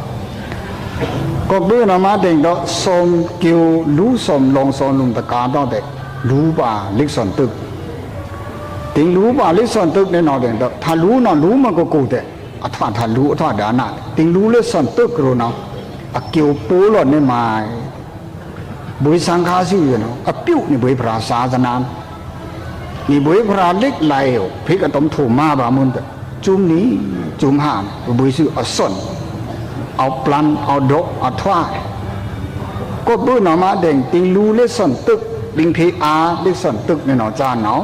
ก็เบื่อนมาเด็กดอกสมกิวรู้สมลงสมลุงตะการต้องแต่รู้ป่าลิกสอนตึกถึงรู้ป่าลิกสอนตึกในนอเด็กดอกถ้ารู้นอรู้มันก็กูแต่อัฐถ้ารู้อัฐดานาถึงรู้ลิกสอนตึกรู้นออกิวปูหล่นในไม้บุยสังฆาสิอยู่เนาะอปิ้วนี่บุยพระศาสนานี่บุยพระเล็กไหลพิกตมถูมาบามุนจุ่มนี้จุ่มห่านบุยซื้อเอาส่วนเอาปลันเอาดกเอาทว่าก็เบื่อหนอมาเด่งติงรู้เล็กส่วนตึกติงพีอาเล็กส่วนตึกในหนอจานเนาะ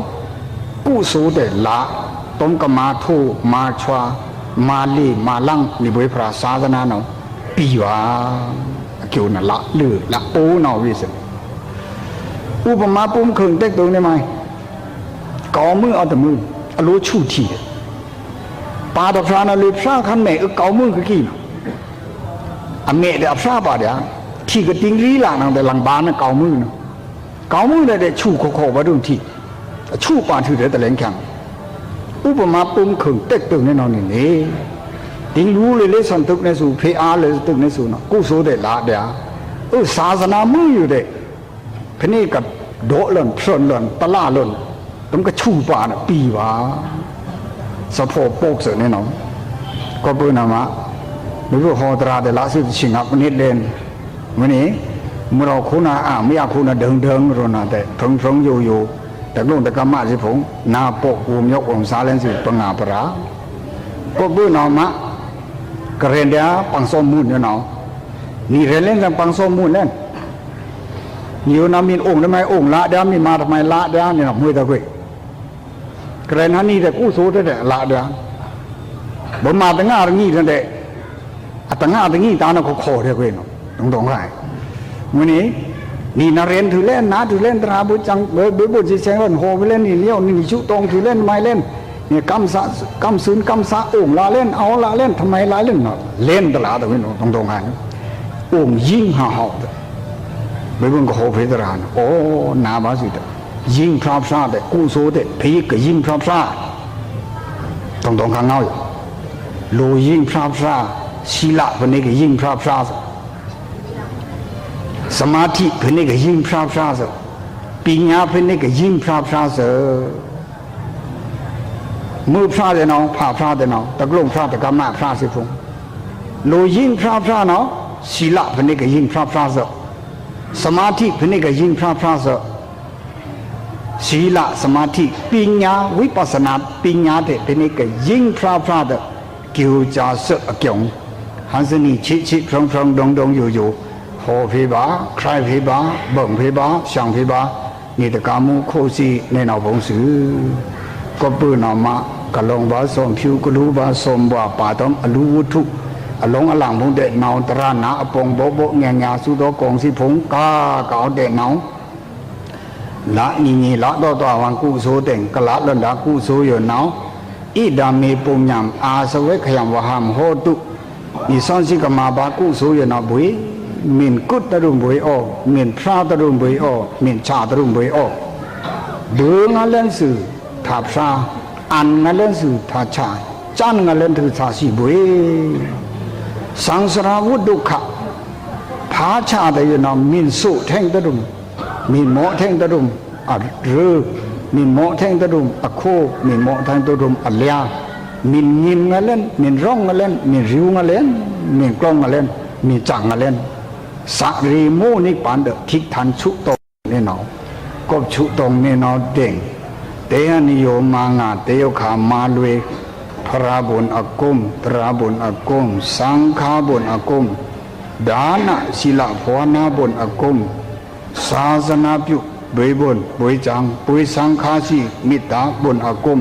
กู้สู้เดละต้มกมาทูมาชวามาลีมาลังนี่บุยพระศาสนาเนาะปีวาเกี่ยวน่ะละลือละปูนอวิสอุปมาปุ่มเข่งเต็กตรงได้ไหมกอมือเอาแต่มืออรู้ชูทีปาตะพรานเลยพระขันแม่กอมือคือกี่อเมเดอพระบาเดียที่กระติงรีหลังแต่หลังบ้านน่ะกอมือนะกอมือได้ชูโคว่าดุนที่ชูปานถือแต่แหลงแข็งอุปมาปุ่มเข่งเต็กตรงแน่นอนนี่ติงรู้เลยเลยสันตุกในสู่เพอาเลยตุกในสู่เนาะกู้โซเดละเดียศาสนามืออยู่เด้พนี่กับโดหล่นพรนหล่นตะล่าหล่นต้องก็ชูป่าน่ะปีวาสะโพกโปกเสือแน่นอนก็เปิ้นน่ะมะไม่รู้ฮอตราแต่ละสิชิงอับนิดเด่นมื้อนี้มื้อเราคุณน่ะไม่อยากคุณน่ะเดิงๆรน่ะแต่พงอยู่แต่ลงแต่กรรมะสิผมนาปกอุมยกองศาเลนสิปงาปราก็เปิ้นน่ะมะกระเรียนเดียปังสมมูลเนี่ยเนาะนี่เรียนเล่นกันปังสมมูลเล่นอยู่น้ำมีองค์ทำไมองค์ละเดียมีมาทำไมละเดียเนี่ยมือตะกุยกระเรียนฮันนี่แต่กู้สู้ได้ละเดียบ่มาตั้งง่ายงี้นั่นแหละตั้งง่ายตั้งงี้ตาเนี่ยเขาขอเดียวกันเนาะตรงๆไรมื้อนี้นี่นาเรียนถือเล่นนะถือเล่นตราบุจังเบบุจิเชงเล่นโหไปเล่นนี่เลี้ยวนี่ชุตรงถือเล่นไม่เล่นเนี่ยกำซื้อกำซาองค์ละเล่นเอาละเล่นทำไมละเล่นเนาะเล่นตลาดตะวินตรงๆกันองค์ยิ่งห่าหอบไปเบิ่งก็โหเพตรานโอ้นาบาสิตยิ่งพระพระแต่กู้โซแต่พีก็ยิ่งพระพระตรงๆข้างเงาอยู่โลยิ่งพระพระศีลพนี่ก็ยิ่งพระพระสมาธิพนี่ก็ยิ่งพระพระปัญญาพนี่ก็ยิ่งพระพระมือพระเดนองผ่าพระเดนองตะกลงพระตะกรรมะพระสิพงโลยิ่งพระเนาะศีลพนี่ก็ยิ่งพระสมาธิพนี่ก็ยิ่งพระศีลสมาธิปัญญาวิปัสสนาปัญญาเดพนี่ก็ยิ่งพระเดเกี่ยวจาสะเกี่ยงหันสนีชิพรองดงอยู่โหพิบาใครพิบาบ่งพิบาช่างพิบานี่ตะกามุโคสีในนอพงสือก็ปืนออกมากะลงบาสมผิวกรู้บาสมบาป่าต้อมอรู้วุถุอลงอลังพงเดนาวตรานาอปงโบแงงาสุโตกองสิพงกาเอาเดนาวละนี่ละตัววังกู้โซเต็งกะละลันดากู้โซอยู่นาวอิดามีปุญญามอาสเวขยามวหามโหตุนี่สันสิกมาบากู้โซอยู่นาวบุยมินกุตตรุมบุยอมินพระตรุมบุยอมินชาตรุมบุยอเดืองาเลนสือถาพระอันงาเลนสือถาชาจันงาเลนถือถาสีบุยสังสารวุดุขะภ ขาชาได้ยนมินสุแท่งตะดุมมินโมแท่งตะดุมอัดรือมินโมแท่งตะดุมอโคมินโมแท่งตะดุมอัลยามินยิมงะเล่นมินร้องงะเล่นมินริวงะเล่นมินกล้องงะเล่นมินจังงะเล่นสักรีโมนิปันเดทิกทันชุตงเนี่ยเนาะก็ชุตงเนี่ยเนาะเด้งเตหนิโยมางาเตโยขามาลวยพระบุญอากุมตราบุญอากุมสังฆาบุญอากุมดานะศิลภวนาบุญอากุมศาสนาပြုบุญบุญบุญจังบุญสังฆาสีมิตาบุญอากุม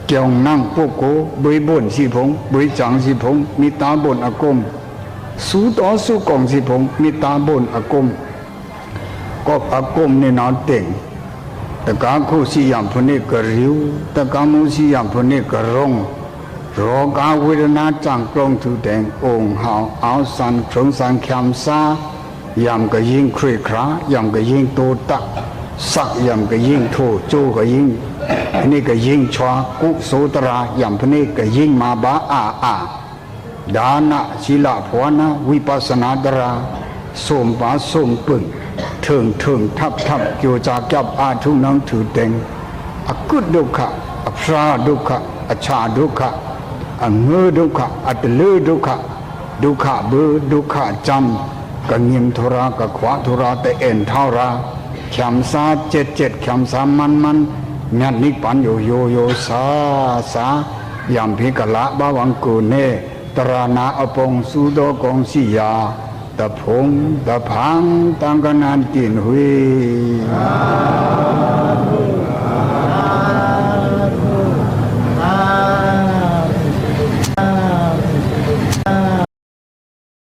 เกี่ยวนั่งปุกโกบุญบุญสิพงบุญจังสิพงมิตาบุญอากุมสู้ต่อสู้กองสิพงมิตาบุญอากุมก็อากุมเนี่ยนอนเต่งตะกาคู่สิยามพนิกริวตะกามุสิยามพนิกรงรอกาเวทนาจังกลงทุแดงองค์หาวเอาสันสงสันแคมซายามก็ยิ่งครุยครายามก็ยิ่งโตตะสักยามก็ยิ่งโทโจก็ยิ่งนี่ก็ยิ่งชวากุโสตรายามพนิก็ยิ่งมาบาอาดานะศิลภวนาวิปัสสนาตราสมบาสมปึงถึงทับเกี่ยวจากจับอาทุนังถือเต็งอกุดดุขะอภราดุขะอชาดุขะอเงือดุขะอัตลือดุขะดุขะเบือดุขะจำกะเงียมธุระกะขวาธุระแต่เอ็นเท่าราแขมซาเจ็ดแขมซามันงันนิปันโยสายามพิกละบาวังกูเนตรานาอปงสุโดกงสิยาตะพงตะพังตังกนันตินหุย